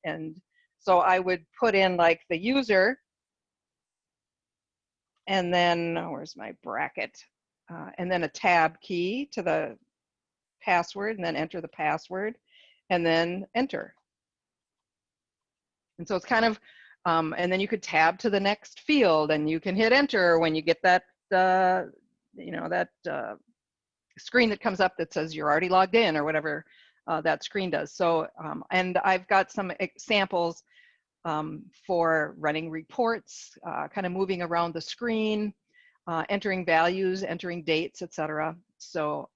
And so I would put in like the user, and then, where's my bracket? And then a tab key to the password, and then enter the password, and then enter. And so it's kind of, and then you could tab to the next field, and you can hit enter when you get that, screen that comes up that says you're already logged in, or whatever that screen does. So, and I've got some examples for running reports, kind of moving around the screen, entering values, entering dates, etc. So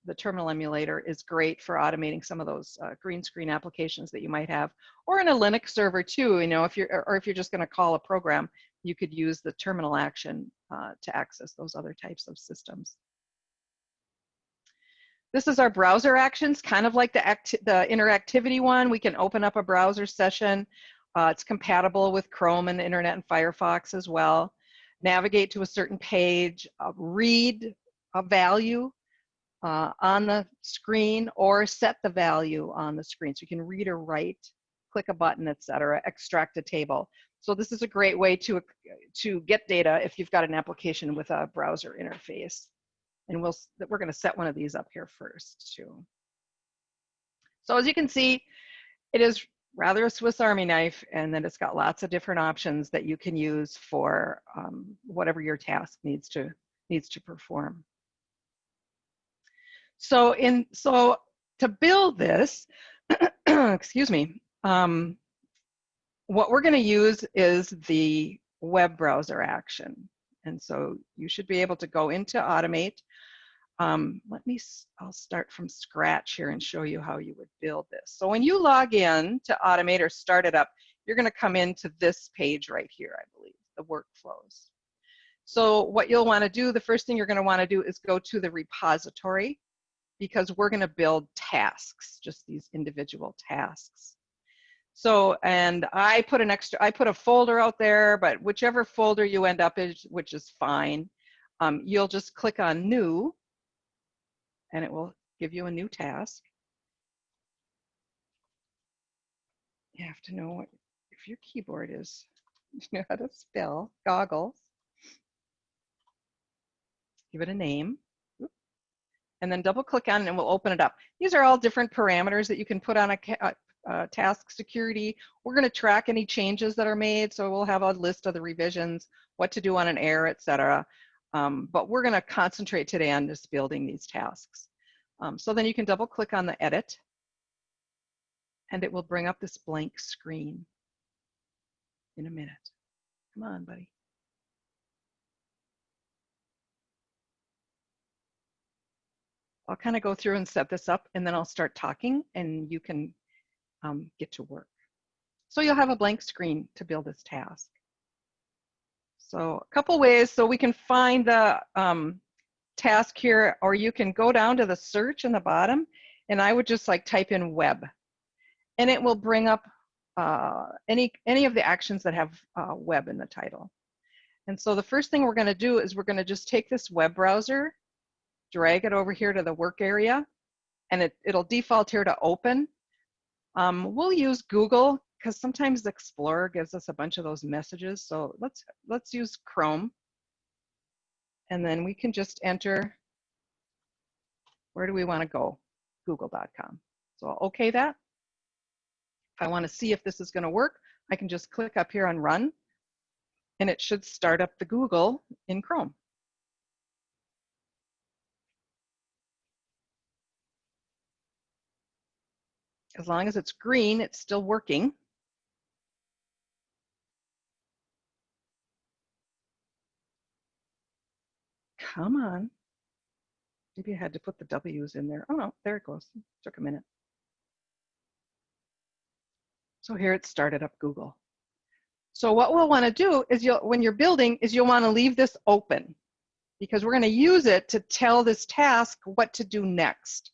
the terminal emulator is great for automating some of those green screen applications that you might have, or in a Linux server too. If you're just going to call a program, you could use the terminal action to access those other types of systems. This is our browser actions, kind of like the interactivity one. We can open up a browser session. It's compatible with Chrome and the Internet and Firefox as well. Navigate to a certain page, read a value on the screen, or set the value on the screen. So you can read or write, click a button, etc. Extract a table. So this is a great way to get data if you've got an application with a browser interface. And we're going to set one of these up here first too. So as you can see, it is rather a Swiss Army knife, and then it's got lots of different options that you can use for whatever your task needs to perform. So to build this, excuse me, what we're going to use is the web browser action. And so you should be able to go into Automate. I'll start from scratch here and show you how you would build this. So when you log in to Automate or start it up, you're going to come into this page right here, I believe, the workflows. So what you'll want to do, the first thing you're going to want to do is go to the repository, because we're going to build tasks, just these individual tasks. So, and I put a folder out there, but whichever folder you end up in, which is fine, you'll just click on New, and it will give you a new task. You have to know if your keyboard is, you know how to spell goggles. Give it a name, and then double click on it, and we'll open it up. These are all different parameters that you can put on a task security. We're going to track any changes that are made, so we'll have a list of the revisions, what to do on an error, etc. But we're going to concentrate today on just building these tasks. So then you can double click on the edit. and it will bring up this blank screen in a minute. Come on, buddy. I'll kind of go through and set this up, and then I'll start talking, and you can get to work. So you'll have a blank screen to build this task. So a couple ways. So we can find the task here, or you can go down to the search in the bottom, and I would just like type in web, and it will bring up any of the actions that have web in the title. And so the first thing we're going to do is we're going to just take this web browser, drag it over here to the work area, and it'll default here to open. We'll use Google because sometimes the Explorer gives us a bunch of those messages. So let's use Chrome. And then we can just enter, where do we want to go? Google.com. So I'll okay that. If I want to see if this is going to work, I can just click up here on run, and it should start up the Google in Chrome. As long as it's green, it's still working. Come on. Maybe I had to put the W's in there. Oh no, there it goes. It took a minute. So here it started up Google. So what we'll want to do is when you're building is you'll want to leave this open, because we're going to use it to tell this task what to do next.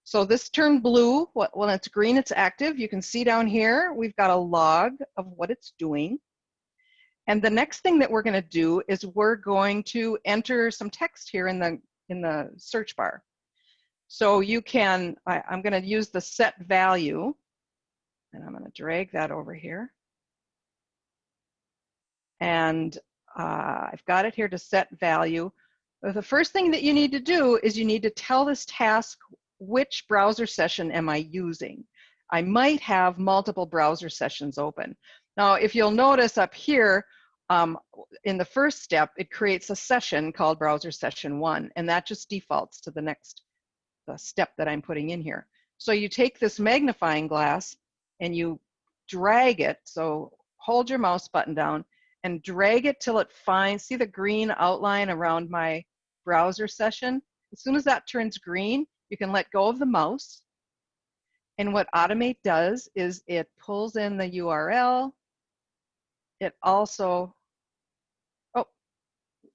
So this turned blue. When it's green, it's active. You can see down here, we've got a log of what it's doing. And the next thing that we're going to do is we're going to enter some text here in the search bar. So you can, I'm going to use the set value, and I'm going to drag that over here. And I've got it here to set value. The first thing that you need to do is you need to tell this task which browser session am I using. I might have multiple browser sessions open. Now, if you'll notice up here, in the first step, it creates a session called browser session 1, and that just defaults to the next step that I'm putting in here. So you take this magnifying glass and you drag it, so hold your mouse button down and drag it till it finds, see the green outline around my browser session? As soon as that turns green, you can let go of the mouse. And what Automate does is it pulls in the URL. It also,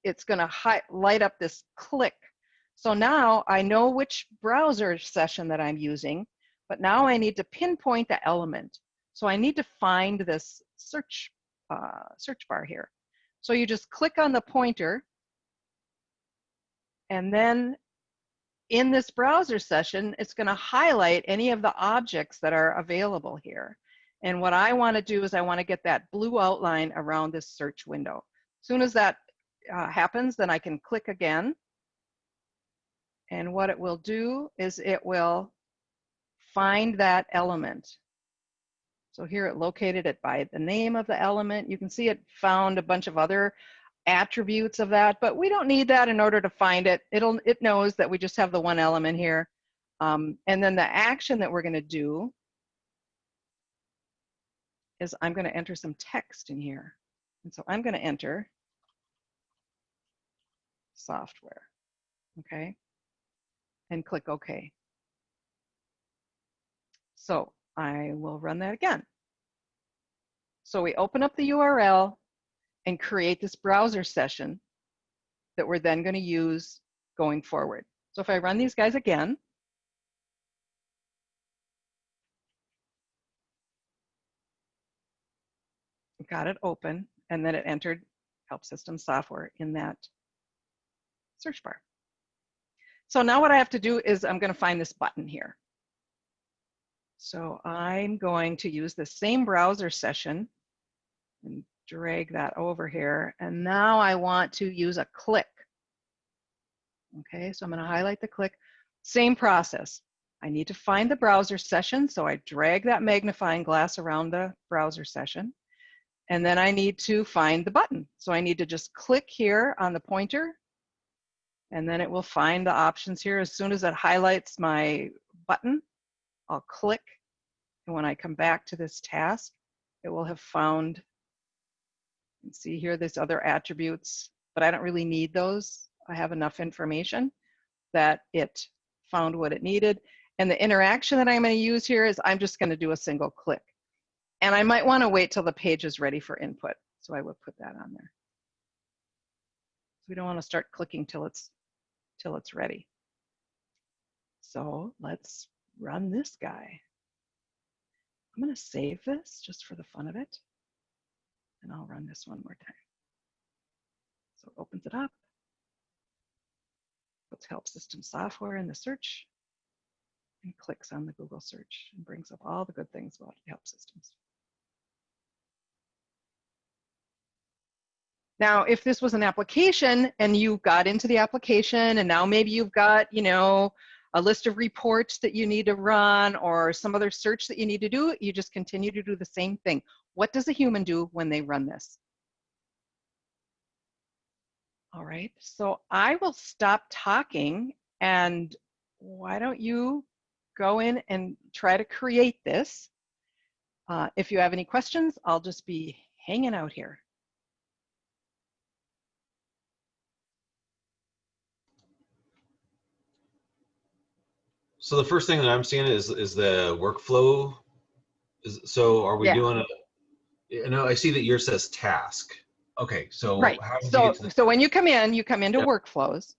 it's going to light up this click. So now I know which browser session that I'm using, but now I need to pinpoint the element. So I need to find this search bar here. So you just click on the pointer, and then in this browser session, it's going to highlight any of the objects that are available here. And what I want to do is I want to get that blue outline around this search window. As soon as that happens, then I can click again. And what it will do is it will find that element. So here it located it by the name of the element. You can see it found a bunch of other attributes of that, but we don't need that in order to find it. It knows that we just have the one element here. And then the action that we're going to do is I'm going to enter some text in here. And so I'm going to enter software, okay, and click OK. So I will run that again. So we open up the URL and create this browser session that we're then going to use going forward. So if I run these guys again, got it open, and then it entered Help System Software in that search bar. So now what I have to do is I'm going to find this button here. So I'm going to use the same browser session and drag that over here. And now I want to use a click. Okay, so I'm going to highlight the click. Same process. I need to find the browser session. So I drag that magnifying glass around the browser session. And then I need to find the button. So I need to just click here on the pointer. And then it will find the options here. As soon as it highlights my button, I'll click. And when I come back to this task, it will have found, you can see here, there's other attributes, but I don't really need those. I have enough information that it found what it needed. And the interaction that I'm going to use here is I'm just going to do a single click. And I might want to wait till the page is ready for input. So I would put that on there. We don't want to start clicking till it's ready. So let's run this guy. I'm going to save this just for the fun of it. And I'll run this one more time. So it opens it up. Puts help system software in the search and clicks on the Google search and brings up all the good things about help systems. Now, if this was an application and you got into the application and now maybe you've got, you know, a list of reports that you need to run or some other search that you need to do, you just continue to do the same thing. What does a human do when they run this? All right, so I will stop talking and why don't you go in and try to create this. If you have any questions, I'll just be hanging out here. So the first thing that I'm seeing is the workflow. So are we doing a, you know, I see that yours says task. Okay, so right. how did you So, get to the so when you come into Yep. workflows.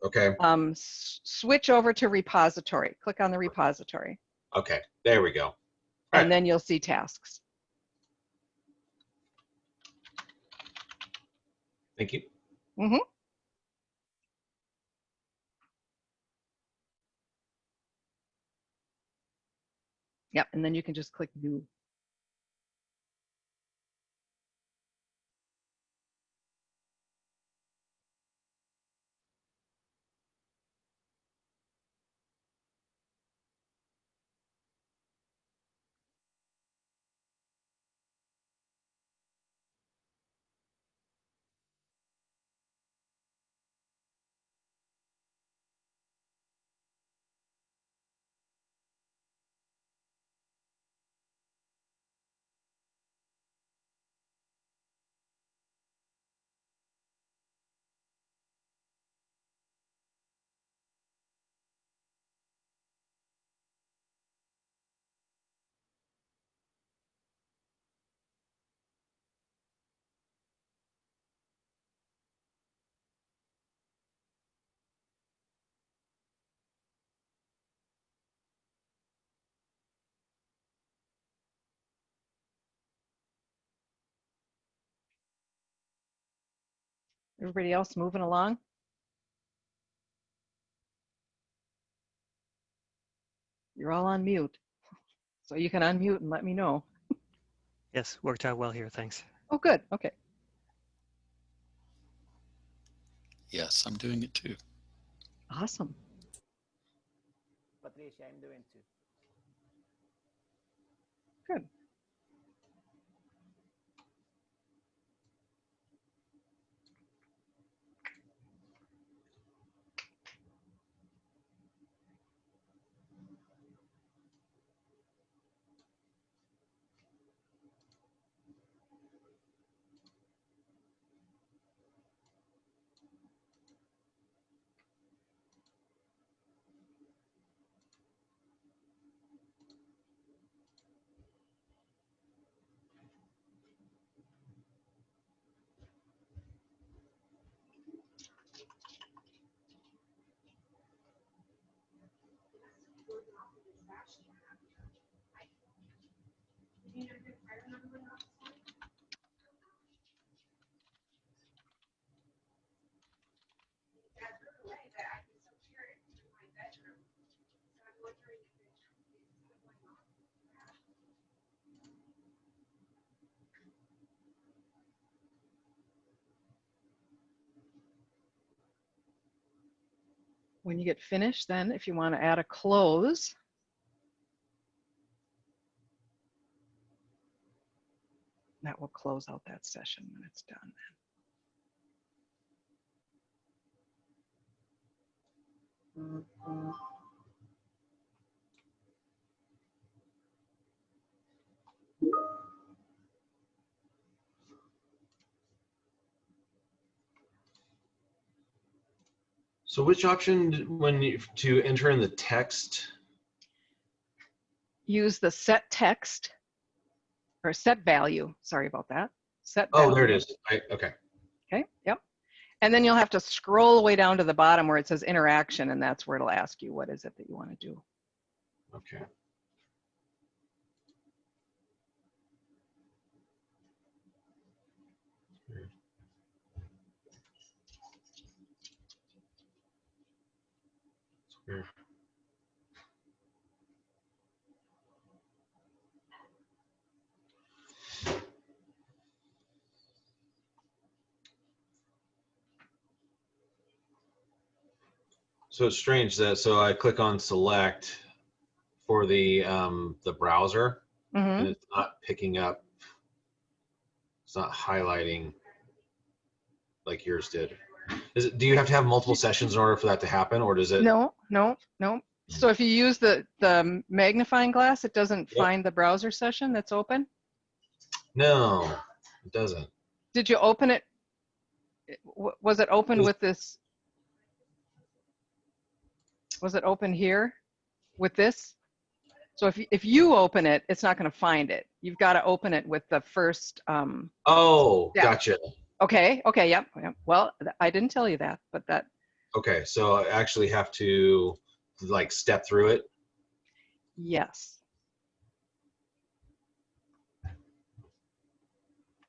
Okay. Switch over to repository. Click on the repository. Okay, there we go. All and right. then you'll see tasks. Thank you. Mm-hmm. Yep, and then you can just click new. Everybody else moving along? You're all on mute. So you can unmute and let me know. Yes, worked out well here, thanks. Oh, good, okay. Yes, I'm doing it too. Awesome. Patricia, I'm doing too. Good. When you get finished, then if you want to add a close, that will close out that session when it's done. So which option to enter in the text? Use the set text or set value. Sorry about that. Set Oh, value. there it is. Okay. Okay, yep. And then you'll have to scroll way down to the bottom where it says interaction, and that's where it'll ask you what is it that you want to do. Okay. It's weird. So it's strange that I click on select for the browser, and it's not picking up. It's not highlighting like yours did. Do you have to have multiple sessions in order for that to happen, or does it? No. So if you use the magnifying glass, it doesn't find the browser session that's open? No, it doesn't. Did you open it? Was it open with this? Was it open here with this? So if you open it, it's not going to find it. You've got to open it with the first. Oh, step. gotcha. Okay, yep. Well, I didn't tell you that, but that. Okay, so I actually have to like step through it. Yes.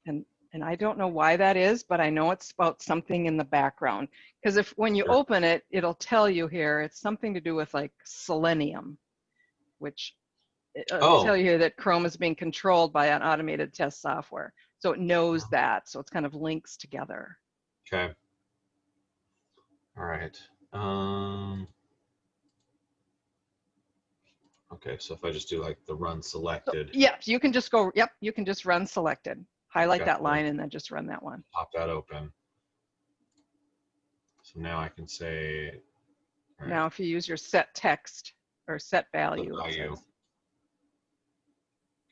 And I don't know why that is, but I know it's about something in the background. Because when you open it, it'll tell you here, it's something to do with like selenium, which it'll tell you here that Chrome is being controlled by an automated test software. So it knows that. So it's kind of links together. Okay. All right. Okay, so if I just do like the run selected. So, yep, you can just go, you can just run selected. Highlight that line and then just run that one. Pop that open. So now I can say. Right. Now if you use your set text or set value,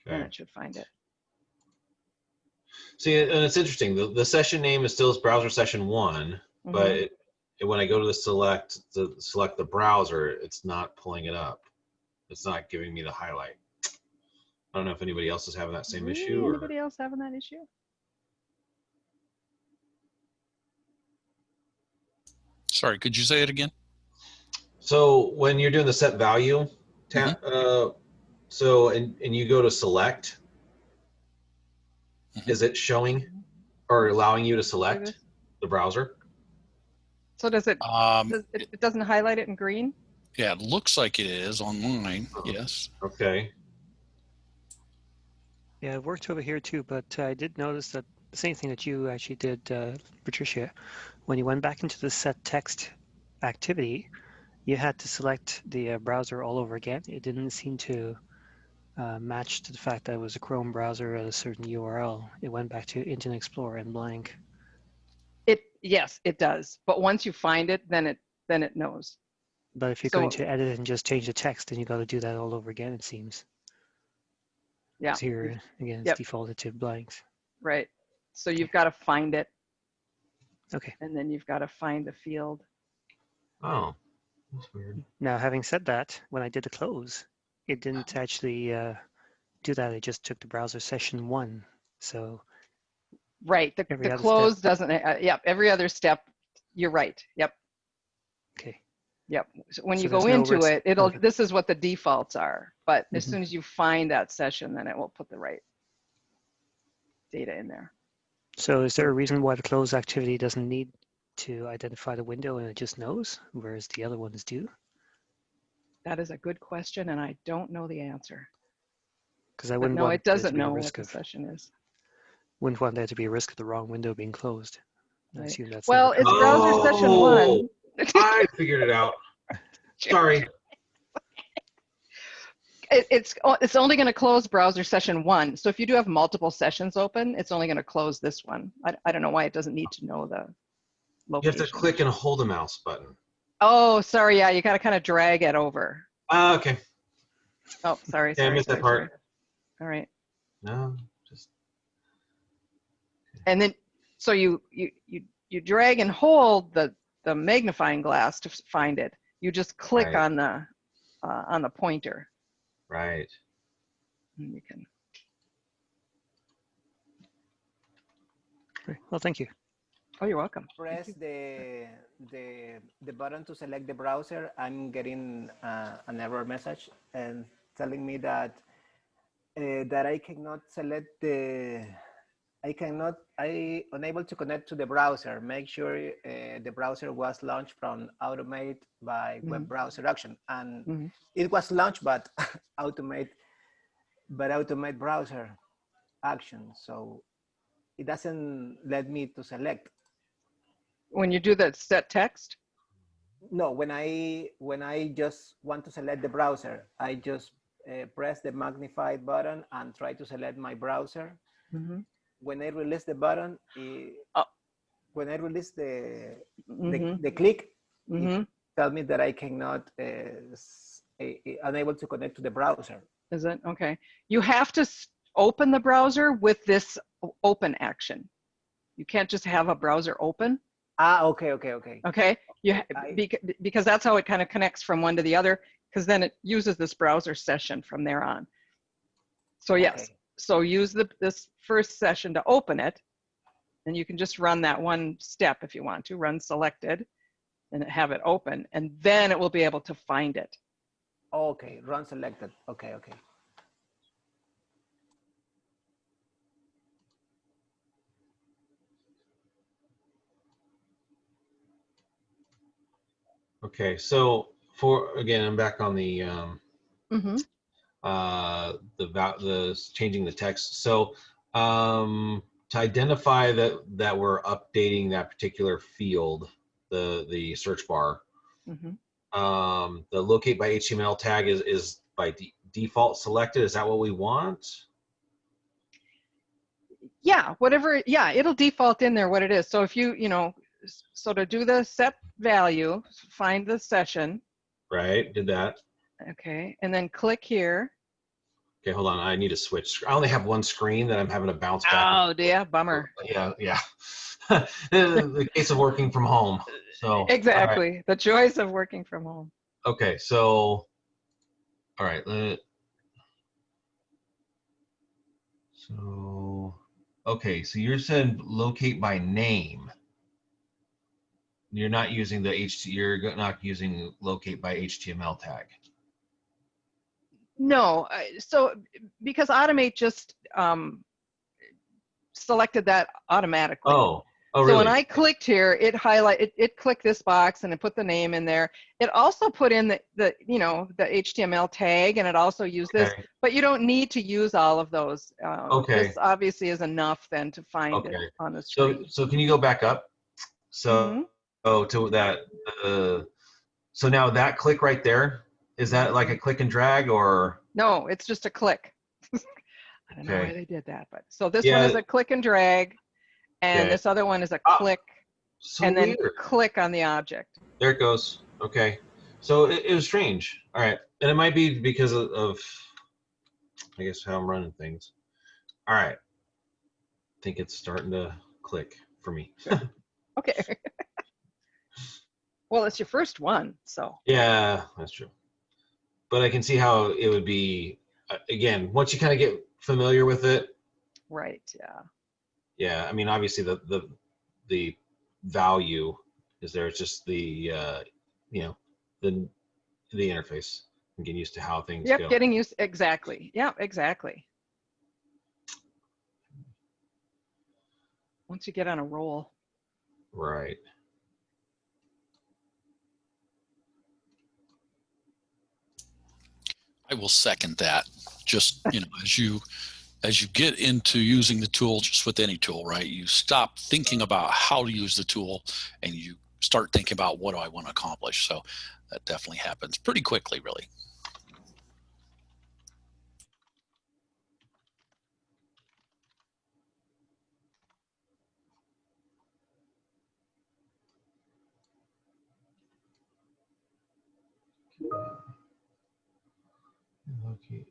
then it should find it. See, and it's interesting. The session name is still browser session 1, but when I go to select the browser, it's not pulling it up. It's not giving me the highlight. I don't know if anybody else is having that same issue. Anybody else having that issue? Sorry, could you say it again? So when you're doing the set value tab, and you go to select, is it showing or allowing you to select the browser? So does it? It doesn't highlight it in green? Yeah, it looks like it is online. Yes. Okay. Yeah, it worked over here too, but I did notice that the same thing that you actually did, Patricia, when you went back into the set text activity, you had to select the browser all over again. It didn't seem to match to the fact that it was a Chrome browser at a certain URL. It went back to Internet Explorer and blank. Yes, it does. But once you find it, then it knows. But if you're going to edit and just change the text, then you got to do that all over again, it seems. Yeah. Here, again, it's defaulted to blanks. Right. So you've got to find it. Okay. And then you've got to find the field. Oh, that's weird. Now, having said that, when I did the close, it didn't actually do that. It just took the browser session 1. So. Right. The close doesn't. Every other step. You're right. Yep. Okay. Yep. So when you go into it, this is what the defaults are. But as soon as you find that session, then it will put the right data in there. So is there a reason why the close activity doesn't need to identify the window and it just knows, whereas the other ones do? That is a good question, and I don't know the answer. Because I wouldn't want it doesn't know what the session is. Wouldn't want there to be a risk of the wrong window being closed. I assume that's well, it's browser session 1. I figured it out. Sorry. It's only going to close browser session 1. So if you do have multiple sessions open, it's only going to close this one. I don't know why it doesn't need to know the location. You have to click and hold the mouse button. Oh, sorry. Yeah, you got to kind of drag it over. Okay. Oh, sorry. I missed that part. Sorry. All right. No, just. And then, so you drag and hold the the magnifying glass to find it. You just click Right. on the pointer. Right. And you can. Great. Well, thank you. Oh, you're welcome. Press the button to select the browser. I'm getting an error message and telling me that that I cannot select I unable to connect to the browser. Make sure the browser was launched from Automate by Web Browser Action, and it was launched, but Automate Browser Action. So it doesn't let me to select. When you do that set text? No, when I just want to select the browser, I just press the magnified button and try to select my browser. When I release the button, when I release the click, it tells me that I cannot, unable to connect to the browser. Is it? Okay. You have to open the browser with this open action. You can't just have a browser open. Ah, okay. Okay. Because that's how it kind of connects from one to the other, because then it uses this browser session from there on. So yes, so use this first session to open it, and you can just run that one step if you want to, run selected, and have it open, and then it will be able to find it. Okay, run selected. Okay. Okay, so again, I'm back on the changing the text. So to identify that we're updating that particular field, the search bar, the locate by HTML tag is by default selected. Is that what we want? Yeah, whatever. Yeah, it'll default in there what it is. So if so to do the set value, find the session. Right, did that. Okay, and then click here. Okay, hold on. I need to switch. I only have one screen that I'm having to bounce back. Oh, dear, bummer. Yeah. The case of working from home. So exactly, right. The joys of working from home. Okay, so all right. Okay, so you're saying locate by name. You're not using you're not using locate by HTML tag. No, so because Automate just selected that automatically. Oh, so really? When I clicked here, it clicked this box and it put the name in there. It also put in the HTML tag, and it also used this, but you don't need to use all of those. This obviously is enough then to find it on the screen. So can you go back up? So to that. So now that click right there, is that like a click and drag or? No, it's just a click. I don't know why they did that, but so this one is a click and drag, and this other one is a click, and then click on the object. There it goes. Okay, so it was strange. All right, and it might be because of I guess how I'm running things. All right, I think it's starting to click for me. Okay. Well, it's your first one, so. Yeah, that's true. But I can see how it would be, again, once you kind of get familiar with it. Right, yeah. Yeah, I mean, obviously the value is there. It's just the, the interface and getting used to how things go. Yep, getting used, exactly. Yep, exactly. Once you get on a roll. Right. I will second that. Just, as you get into using the tool, just with any tool, right? You stop thinking about how to use the tool and you start thinking about what do I want to accomplish. So that definitely happens pretty quickly, really. Okay.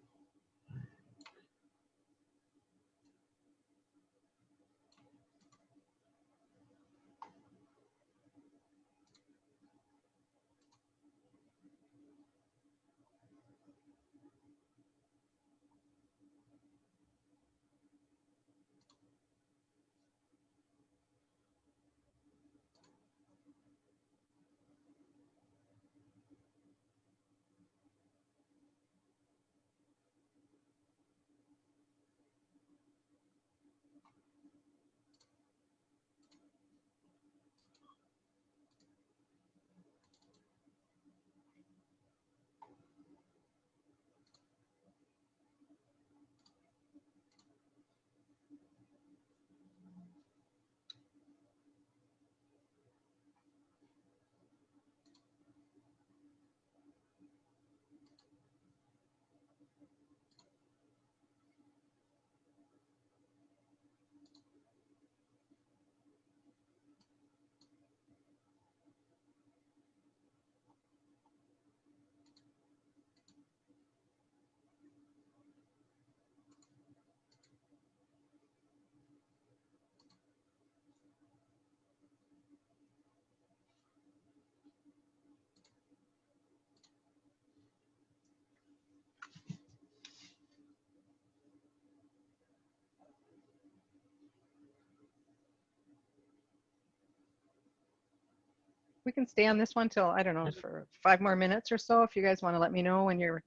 We can stay on this one till, I don't know, for 5 more minutes or so. If you guys want to let me know when you're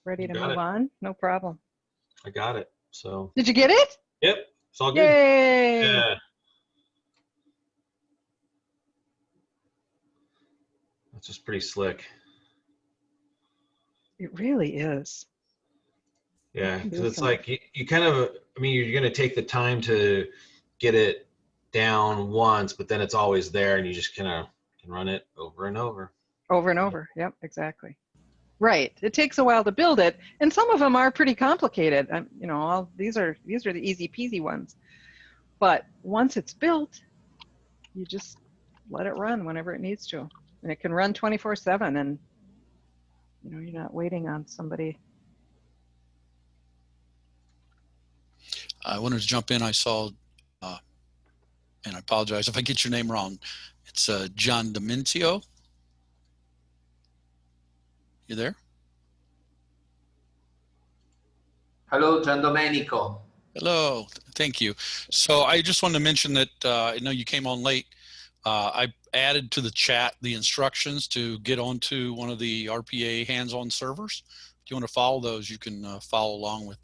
ready to move on, no problem. I got it. So. Did you get it? Yep. It's all good. Yay! Yeah. That's just pretty slick. It really is. Yeah, because it's like you kind of, I mean, you're going to take the time to get it down once, but then it's always there, and you just kind of can run it over and over. Over and over. Yep, exactly. Right. It takes a while to build it, and some of them are pretty complicated. You know, these are the easy peasy ones. But once it's built, you just let it run whenever it needs to, and it can run 24/7, and you know, you're not waiting on somebody. I wanted to jump in. I saw, and I apologize if I get your name wrong. It's John Dementio. You there? Hello, Gian Domenico. Hello, thank you. So I just wanted to mention that I know you came on late. I added to the chat the instructions to get onto one of the RPA hands-on servers. If you want to follow those, you can follow along with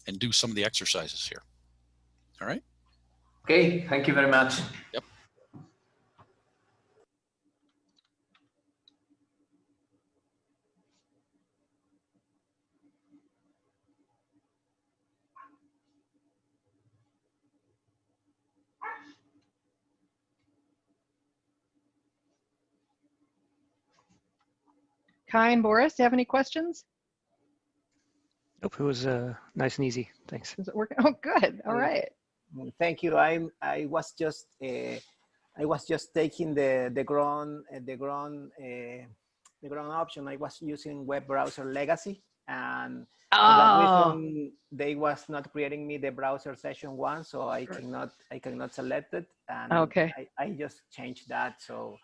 and do some of the exercises here. All right? Okay, thank you very much. Yep. Kai and Boris, do you have any questions? Nope, it was nice and easy. Thanks. Is it working? Oh, good. All right. Thank you. I was just taking the ground option. I was using web browser legacy, and for that reason, they was not creating me the browser session one, so I cannot select it. And okay. I just changed that, so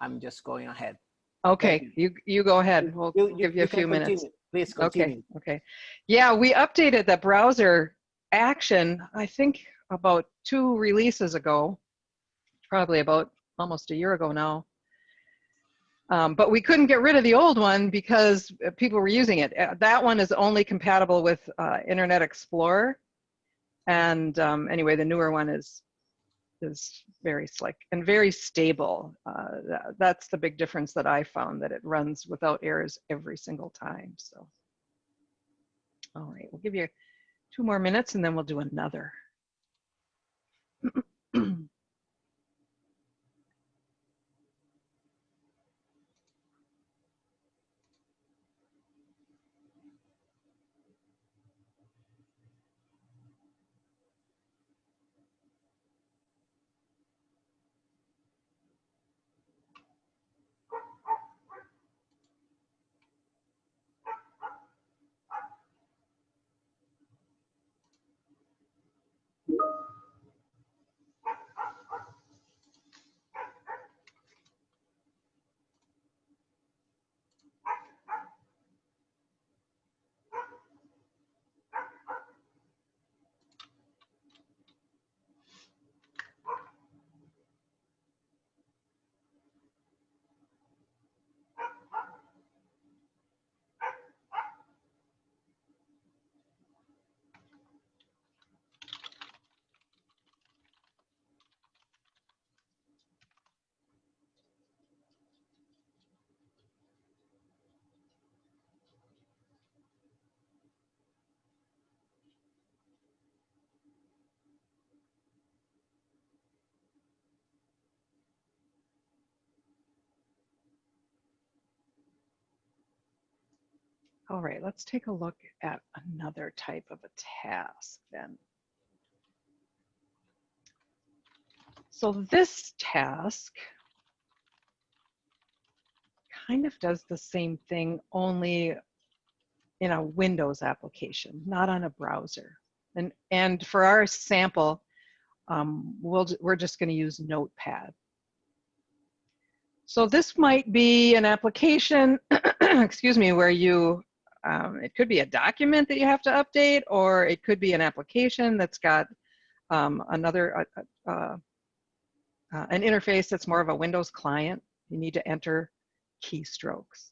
I'm just going ahead. Okay, you go ahead. We'll give you a few minutes. Please continue. Okay. Yeah, we updated the browser action, I think about 2 releases ago, probably about almost a year ago now. But we couldn't get rid of the old one because people were using it. That one is only compatible with Internet Explorer. And anyway, the newer one is very slick and very stable. That's the big difference that I found, that it runs without errors every single time. So, all right, we'll give you 2 more minutes and then we'll do another. All right, let's take a look at another type of a task then. So this task kind of does the same thing, only in a Windows application, not on a browser. And for our sample, we're just going to use Notepad. So this might be an application, excuse me, where you, it could be a document that you have to update, or it could be an application that's got a an interface that's more of a Windows client, you need to enter keystrokes.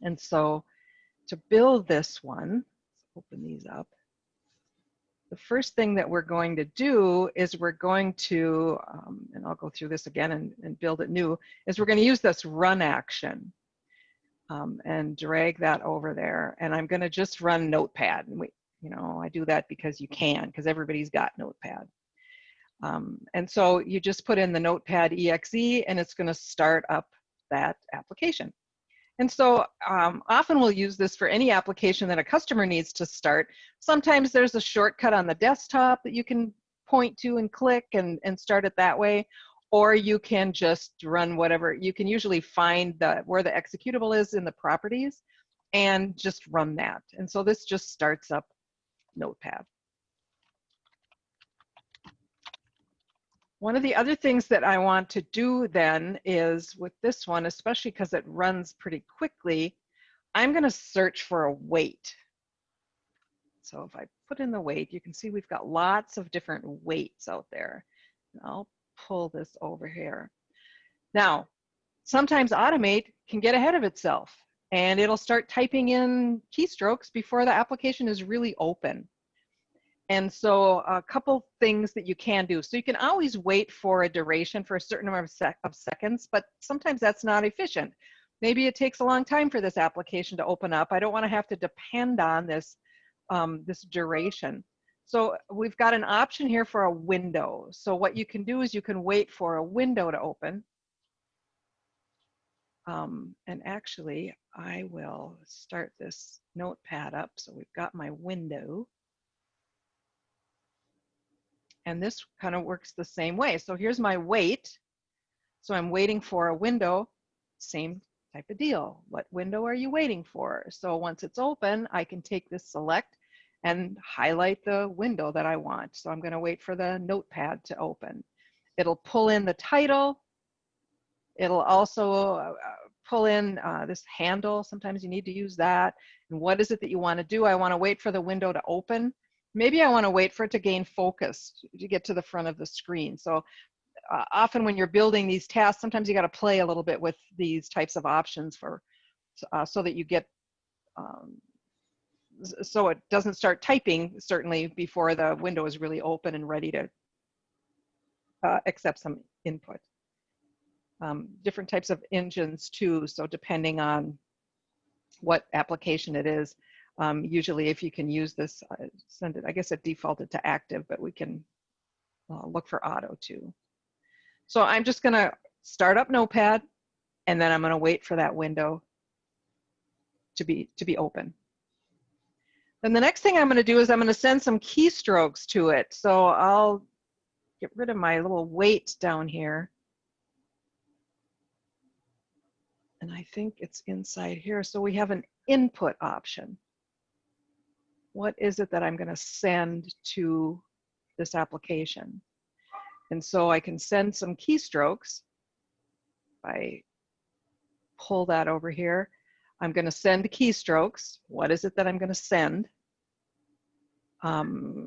And so to build this one, let's open these up. The first thing that we're going to do is we're going to, and I'll go through this again and build it new, is we're going to use this run action and drag that over there. And I'm going to just run Notepad. And I do that because you can, because everybody's got Notepad. And so you just put in the Notepad exe and it's going to start up that application. And so often we'll use this for any application that a customer needs to start. Sometimes there's a shortcut on the desktop that you can point to and click and start it that way. Or you can just run whatever. You can usually find where the executable is in the properties and just run that. And so this just starts up Notepad. One of the other things that I want to do then is with this one, especially because it runs pretty quickly, I'm going to search for a weight. So if I put in the weight, you can see we've got lots of different weights out there. I'll pull this over here. Now, sometimes Automate can get ahead of itself and it'll start typing in keystrokes before the application is really open. And so a couple things that you can do. So you can always wait for a duration for a certain number of seconds, but sometimes that's not efficient. Maybe it takes a long time for this application to open up. I don't want to have to depend on this, this duration. So we've got an option here for a window. So what you can do is you can wait for a window to open. And actually, I will start this Notepad up. So we've got my window. And this kind of works the same way. So here's my wait. So I'm waiting for a window, same type of deal. What window are you waiting for? So once it's open, I can take this select and highlight the window that I want. So I'm going to wait for the Notepad to open. It'll pull in the title. It'll also pull in this handle. Sometimes you need to use that. And what is it that you want to do? I want to wait for the window to open. Maybe I want to wait for it to gain focus to get to the front of the screen. So often when you're building these tasks, sometimes you got to play a little bit with these types of options for so that you get so it doesn't start typing certainly before the window is really open and ready to accept some input. Different types of engines too. So depending on what application it is. Usually if you can use this, send it, I guess it defaulted to active, but we can look for auto too. So I'm just going to start up Notepad and then I'm going to wait for that window to be open. Then the next thing I'm going to do is I'm going to send some keystrokes to it. So I'll get rid of my little wait down here. And I think it's inside here. So we have an input option. What is it that I'm going to send to this application? And so I can send some keystrokes. If I pull that over here, I'm going to send keystrokes. What is it that I'm going to send?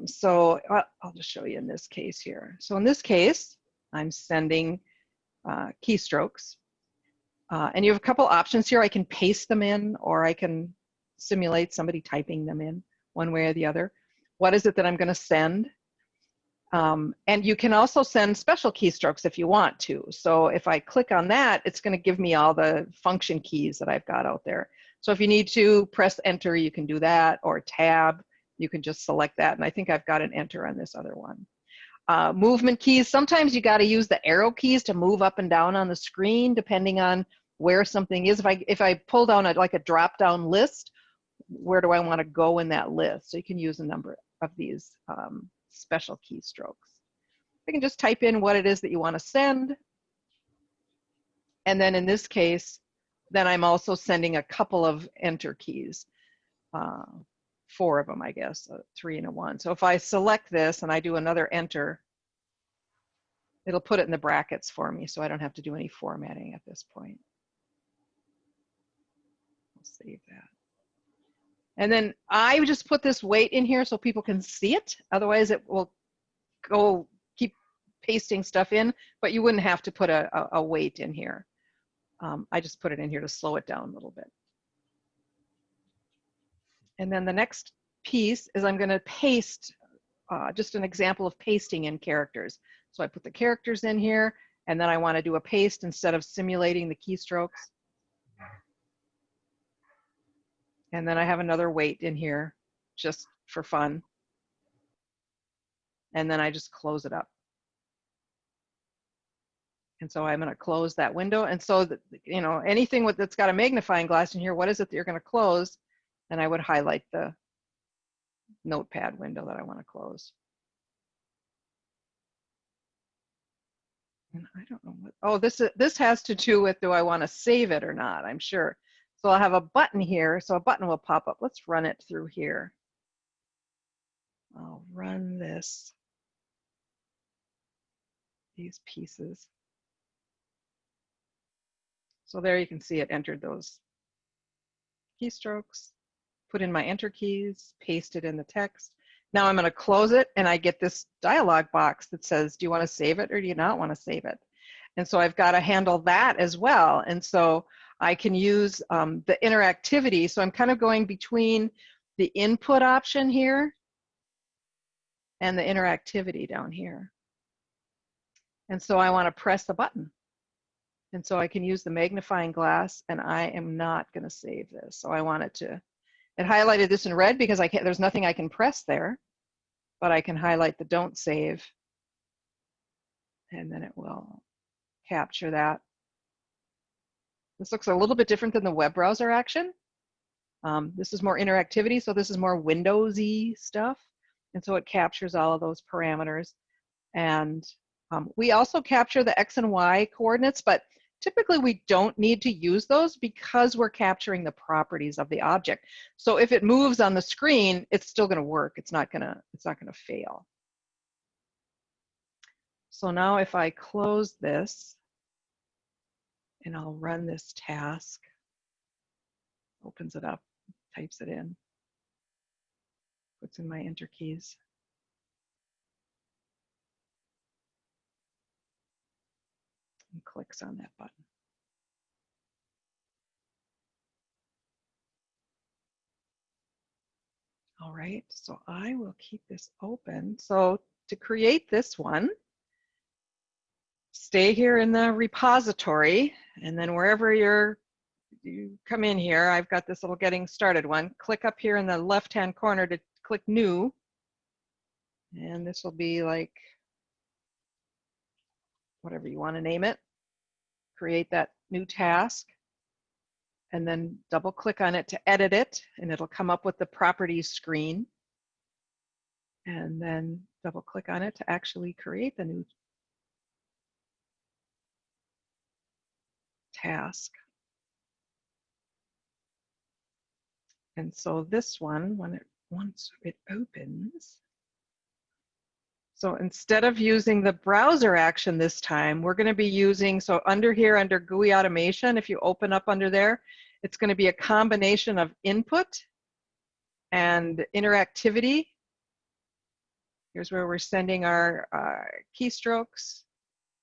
So I'll just show you in this case here. So in this case, I'm sending keystrokes. And you have a couple options here. I can paste them in or I can simulate somebody typing them in. One way or the other. What is it that I'm going to send? And you can also send special keystrokes if you want to. So if I click on that, it's going to give me all the function keys that I've got out there. So if you need to press enter, you can do that, or tab, you can just select that. And I think I've got an enter on this other one. Movement keys, sometimes you got to use the arrow keys to move up and down on the screen, depending on where something is. If I pull down like a drop-down list, where do I want to go in that list? So you can use a number of these special keystrokes. You can just type in what it is that you want to send. And then in this case, then I'm also sending a couple of enter keys. 4 of them, I guess, 3 and a 1. So if I select this and I do another enter, it'll put it in the brackets for me so I don't have to do any formatting at this point. I'll save that. And then I just put this weight in here so people can see it. Otherwise it will keep pasting stuff in, but you wouldn't have to put a weight in here. I just put it in here to slow it down a little bit. And then the next piece is I'm going to paste, just an example of pasting in characters. So I put the characters in here, and then I want to do a paste instead of simulating the keystrokes. And then I have another weight in here just for fun. And then I just close it up. And so I'm going to close that window. And so that, you know, anything that's got a magnifying glass in here, what is it that you're going to close? And I would highlight the notepad window that I want to close. And I don't know what, oh, this has to do with, do I want to save it or not? I'm sure. So I'll have a button here. So a button will pop up. Let's run it through here. I'll run these pieces. So there you can see it entered those keystrokes, put in my enter keys, paste it in the text. Now I'm going to close it, and I get this dialog box that says, do you want to save it or do you not want to save it? And so I've got to handle that as well. And so I can use the interactivity. So I'm kind of going between the input option here and the interactivity down here. And so I want to press the button. And so I can use the magnifying glass, and I am not going to save this. So I want it to, it highlighted this in red because I can't, there's nothing I can press there, but I can highlight the don't save, and then it will capture that. This looks a little bit different than the web browser action. This is more interactivity, so this is more Windows-y stuff. And so it captures all of those parameters. And we also capture the X and Y coordinates, but typically we don't need to use those because we're capturing the properties of the object. So if it moves on the screen, it's still going to work. It's not going to fail. So now if I close this and I'll run this task, opens it up, types it in, puts in my enter keys. And clicks on that button. All right, so I will keep this open. So to create this one, stay here in the repository, and then wherever you come in here, I've got this little getting started one. Click up here in the left-hand corner to click new. And this will be like whatever you want to name it. Create that new task, and then double click on it to edit it, and it'll come up with the properties screen. And then double click on it to actually create the new task. And so this one, once it opens, so instead of using the browser action this time, we're going to be using, so under here, under GUI automation, if you open up under there, it's going to be a combination of input and interactivity. Here's where we're sending our keystrokes.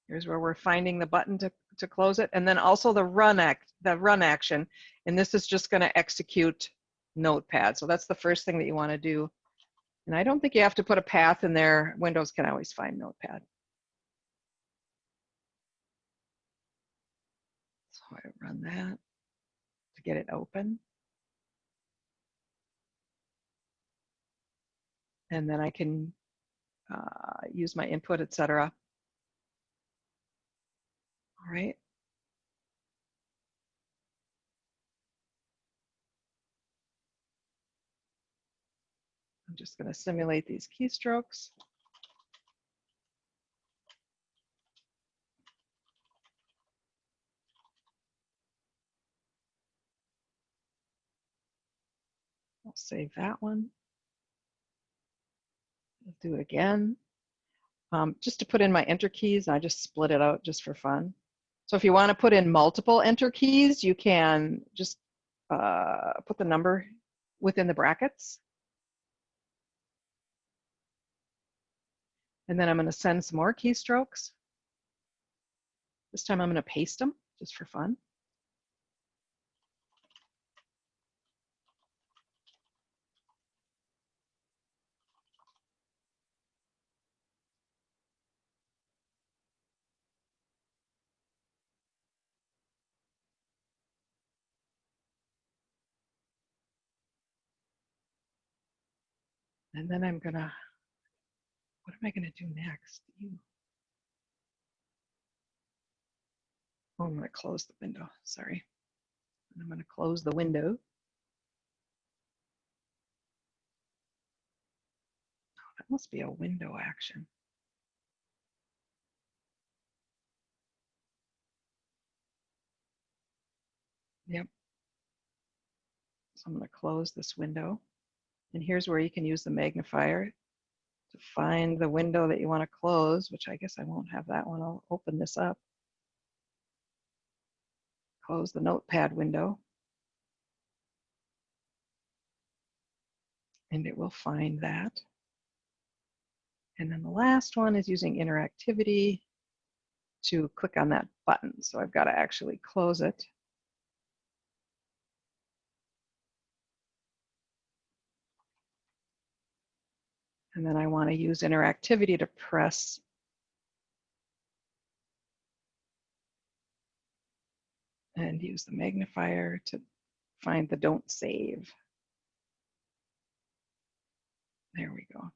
Here's where we're finding the button to close it. And then also the run action. And this is just going to execute Notepad. So that's the first thing that you want to do. And I don't think you have to put a path in there. Windows can always find Notepad. So I run that to get it open. And then I can use my input, etc. All right. I'm just going to simulate these keystrokes. I'll save that one. I'll do it again. Just to put in my enter keys, I just split it out just for fun. So if you want to put in multiple enter keys, you can just put the number within the brackets. And then I'm going to send some more keystrokes. This time I'm going to paste them just for fun. And then I'm going to, what am I going to do next? Oh, I'm going to close the window. Sorry. I'm going to close the window. Oh, that must be a window action. Yep. So I'm going to close this window. And here's where you can use the magnifier to find the window that you want to close, which I guess I won't have that one. I'll open this up. Close the notepad window. And it will find that. And then the last one is using interactivity to click on that button. So I've got to actually close it. And then I want to use interactivity to press and use the magnifier to find the don't save. There we go.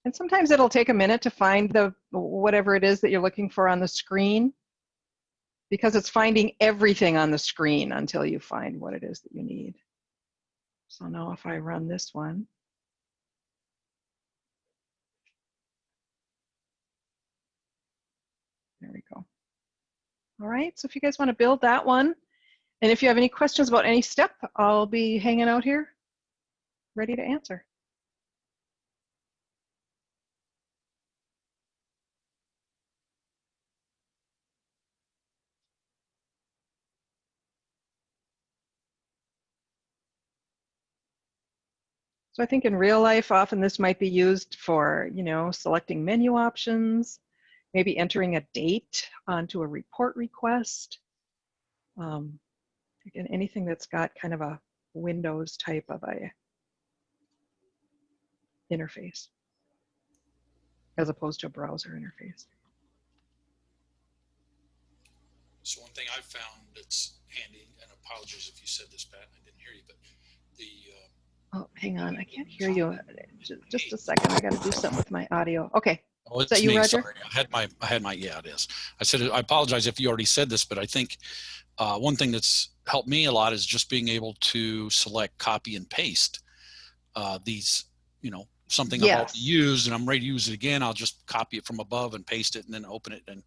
And sometimes it'll take a minute to find the whatever it is that you're looking for on the screen, because it's finding everything on the screen until you find what it is that you need. So now if I run this one, there we go. All right, so if you guys want to build that one, and if you have any questions about any step, I'll be hanging out here, ready to answer. So I think in real life, often this might be used for, selecting menu options, maybe entering a date onto a report request. Again, anything that's got kind of a Windows type of a interface, as opposed to a browser interface. So one thing I've found that's handy, and apologies if you said this, Pat, I didn't hear you, but the oh, hang on, I can't hear you. Just a second, I got to do something with my audio. Okay. Oh, Is that it's you, me. Roger? Sorry, I had my. Yeah, it is. I said I apologize if you already said this, but I think one thing that's helped me a lot is just being able to select copy and paste these. Something I've already used and I'm ready to use it again. I'll just copy it from above and paste it, and then open it and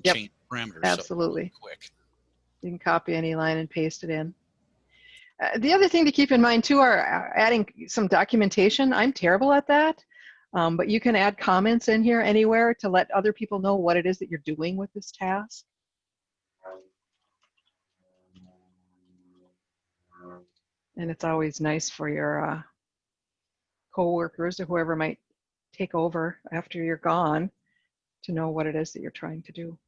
change parameters. Absolutely. So quick. You can copy any line and paste it in. The other thing to keep in mind too are adding some documentation. I'm terrible at that, but you can add comments in here anywhere to let other people know what it is that you're doing with this task. And it's always nice for your co-workers or whoever might take over after you're gone to know what it is that you're trying to do.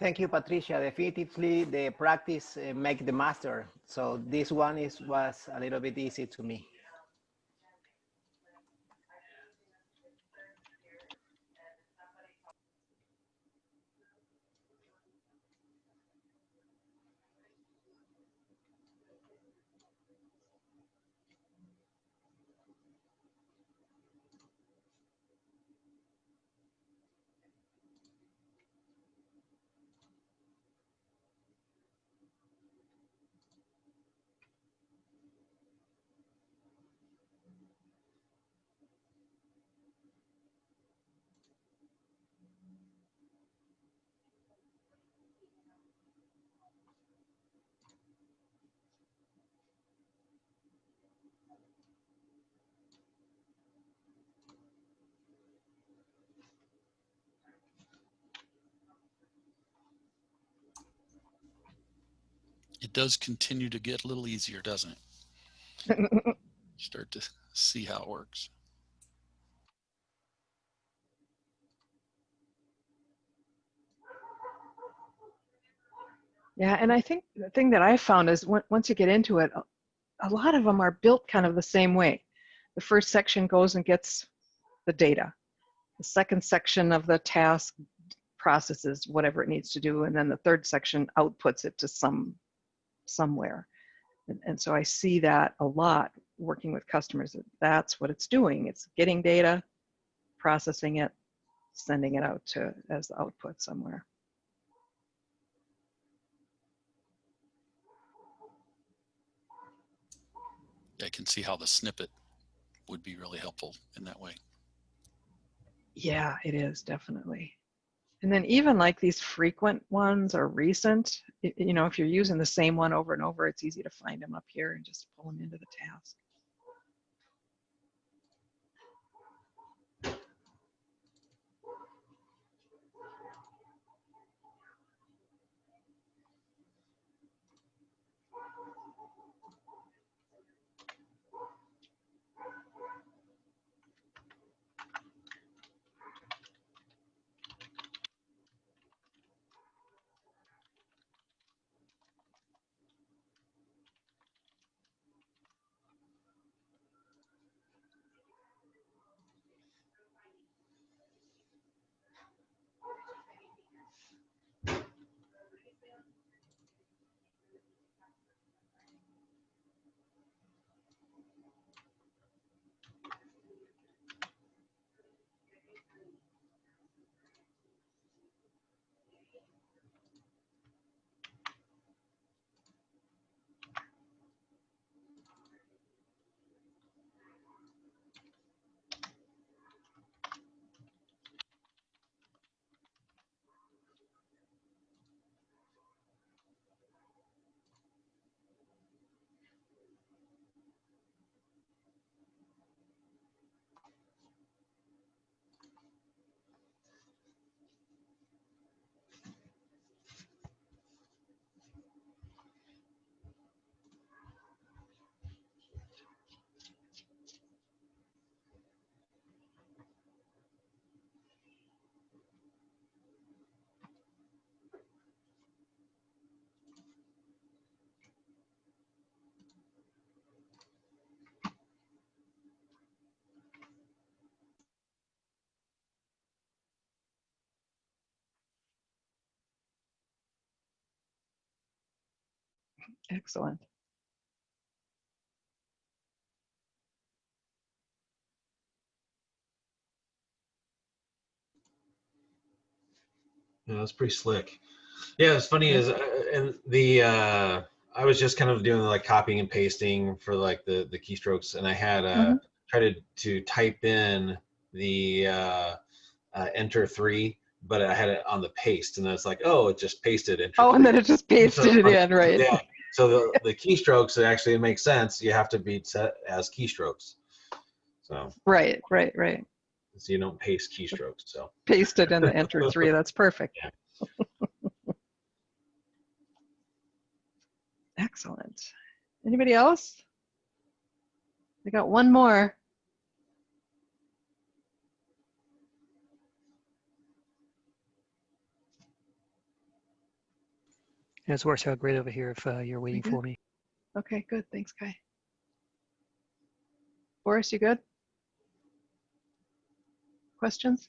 Thank you, Patricia. Definitively, the practice make the master. So this one was a little bit easy to me. It does continue to get a little easier, doesn't it? Start to see how it works. Yeah, and I think the thing that I found is once you get into it, a lot of them are built kind of the same way. The first section goes and gets the data. The second section of the task processes whatever it needs to do, and then the third section outputs it to somewhere. And so I see that a lot working with customers. That's what it's doing. It's getting data, processing it, sending it out to as the output somewhere. I can see how the snippet would be really helpful in that way. Yeah, it is definitely. And then even like these frequent ones or recent, you know, if you're using the same one over and over, it's easy to find them up here and just pull them into the task. Excellent. Yeah, that's pretty slick. Yeah, it's funny is and the I was just kind of doing like copying and pasting for like the keystrokes, and I had tried to type in the enter 3, but I had it on the paste, and it's like, oh, it just pasted enter 3. Oh, and then it just pasted So, it in, right? yeah. So the keystrokes, it actually makes sense. You have to be set as keystrokes. So Right. so you don't paste keystrokes. So Pasted in the enter 3. That's perfect. Yeah. Excellent. Anybody else? I got one more. It's works out great over here if you're waiting Good. for me. Okay, good. Thanks, Kai. Boris, you good? Questions?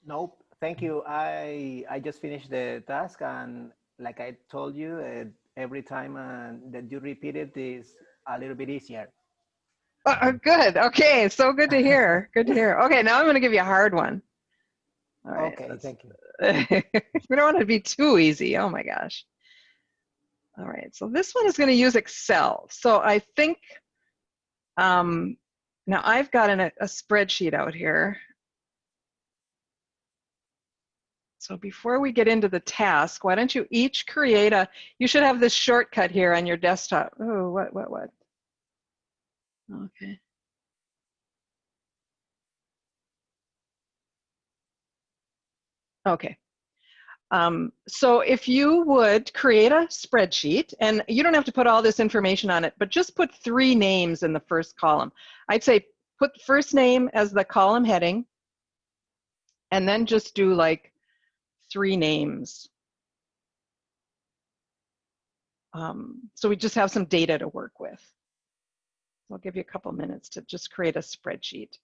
Nope. Thank you. I just finished the task, and like I told you, every time that you repeat it is a little bit easier. Good. Okay, so good to hear. Good to hear. Okay, now I'm going to give you a hard one. All right. Okay, thank you. We don't want it to be too easy. Oh my gosh. All right, so this one is going to use Excel. So I think, now I've got a spreadsheet out here. So before we get into the task, why don't you each create you should have this shortcut here on your desktop. Oh, what? Okay. Okay. So if you would create a spreadsheet, and you don't have to put all this information on it, but just put 3 names in the first column. I'd say put the first name as the column heading, and then just do like 3 names. So we just have some data to work with. I'll give you a couple minutes to just create a spreadsheet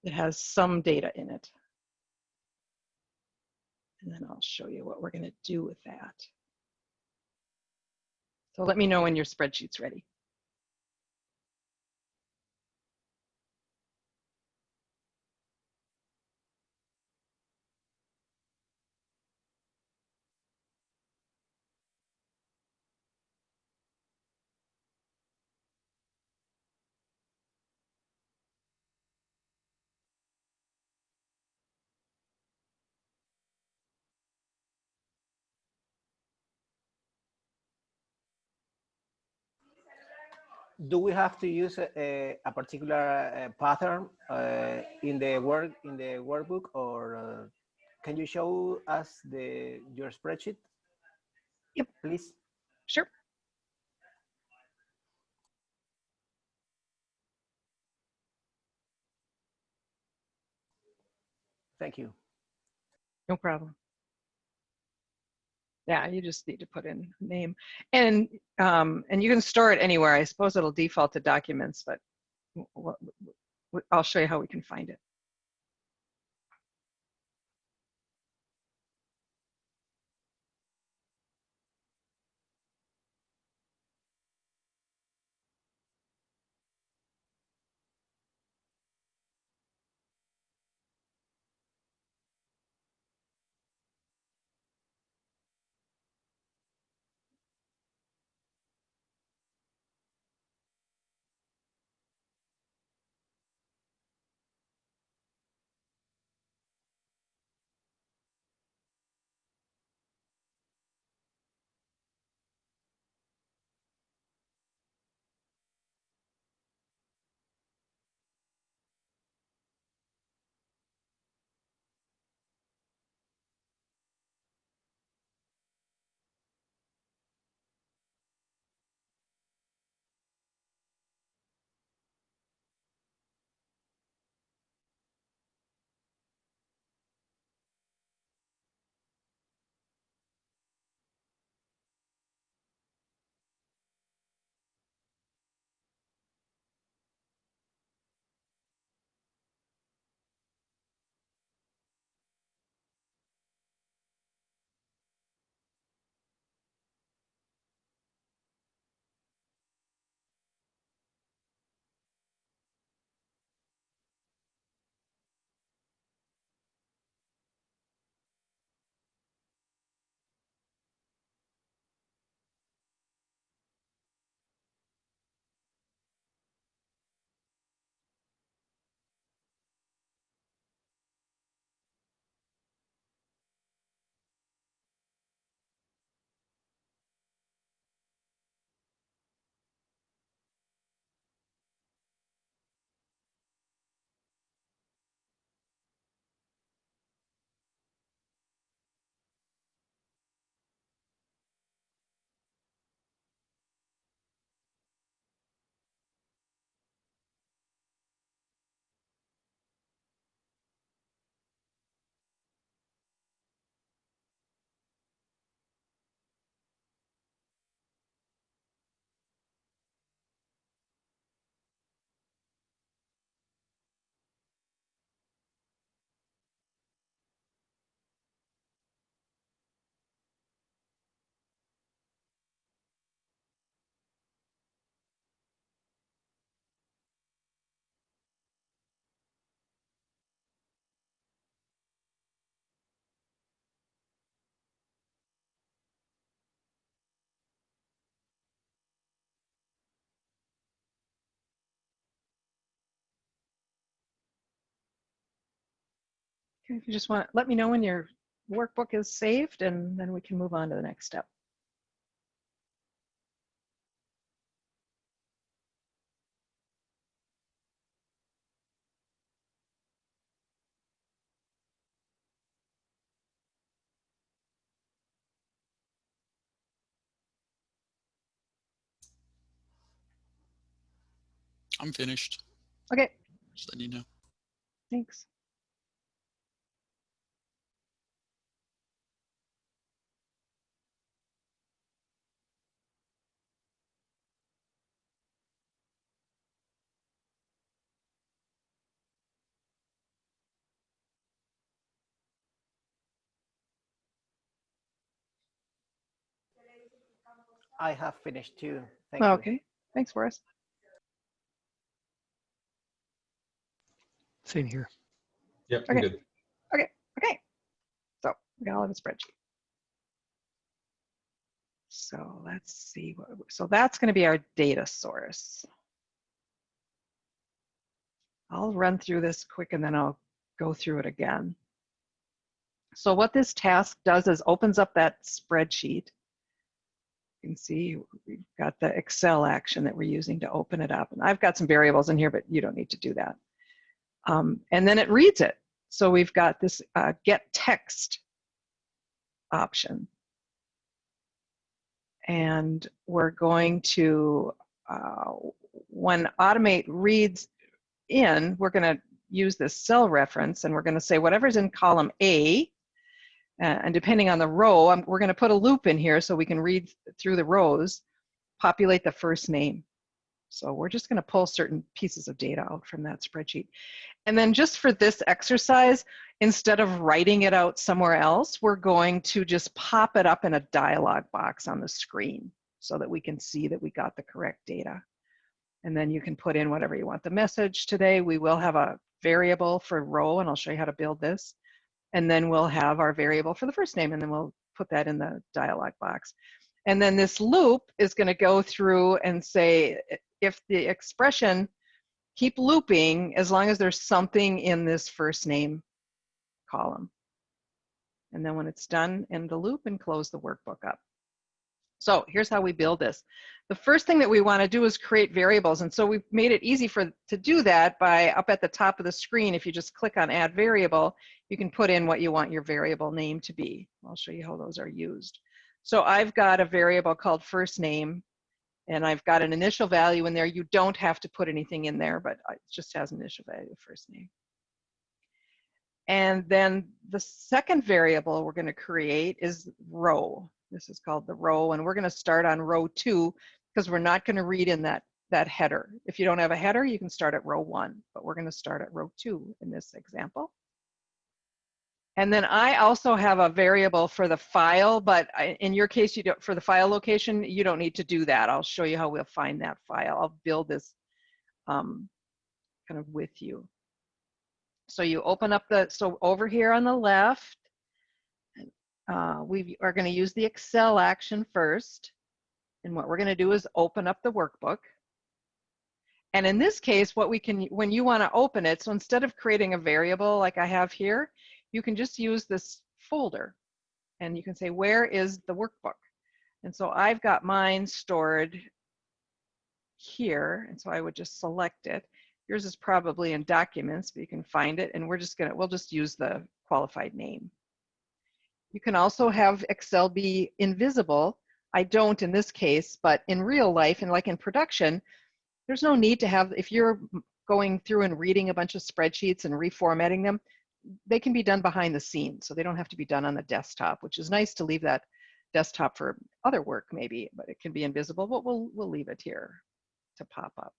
that has some data in it. And then I'll show you what we're going to do with that. So let me know when your spreadsheet's ready. Do we have to use a particular pattern in the workbook, or can you show us your spreadsheet? Yep. Please. Sure. Thank you. No problem. Yeah, you just need to put in a name, and you can store it anywhere. I suppose it'll default to documents, but I'll show you how we can find it. Okay, if you just want to let me know when your workbook is saved, and then we can move on to the next step. I'm finished. Okay, Just letting you know. thanks. I have finished too. Thank you. Okay, thanks, Boris. Same here. Yep, I'm Okay. good. Okay. So we got all of the spreadsheet. So let's see. So that's going to be our data source. I'll run through this quick and then I'll go through it again. So what this task does is opens up that spreadsheet. You can see we've got the Excel action that we're using to open it up. And I've got some variables in here, but you don't need to do that. And then it reads it. So we've got this get text option. And we're going to, when Automate reads in, we're going to use this cell reference and we're going to say whatever's in column A, and depending on the row, we're going to put a loop in here so we can read through the rows, populate the first name. So we're just going to pull certain pieces of data out from that spreadsheet. And then just for this exercise, instead of writing it out somewhere else, we're going to just pop it up in a dialog box on the screen so that we can see that we got the correct data. And then you can put in whatever you want. The message today, we will have a variable for row, and I'll show you how to build this. And then we'll have our variable for the first name, and then we'll put that in the dialog box. And then this loop is going to go through and say, if the expression, keep looping as long as there's something in this first name column. And then when it's done, end the loop and close the workbook up. So here's how we build this. The first thing that we want to do is create variables. And so we've made it easy to do that by up at the top of the screen. If you just click on add variable, you can put in what you want your variable name to be. I'll show you how those are used. So I've got a variable called first name, and I've got an initial value in there. You don't have to put anything in there, but it just has an initial value of first name. And then the second variable we're going to create is row. This is called the row, and we're going to start on row 2 because we're not going to read in that header. If you don't have a header, you can start at row 1, but we're going to start at row 2 in this example. And then I also have a variable for the file, but in your case, for the file location, you don't need to do that. I'll show you how we'll find that file. I'll build this kind of with you. So you open up so over here on the left, we are going to use the Excel action first. And what we're going to do is open up the workbook. And in this case, when you want to open it, so instead of creating a variable like I have here, you can just use this folder. And you can say, where is the workbook? And so I've got mine stored here. And so I would just select it. Yours is probably in documents, but you can find it. And we'll just use the qualified name. You can also have Excel be invisible. I don't in this case, but in real life and like in production, there's no need to have, if you're going through and reading a bunch of spreadsheets and reformatting them, they can be done behind the scenes. So they don't have to be done on the desktop, which is nice to leave that desktop for other work maybe, but it can be invisible, but we'll leave it here to pop up.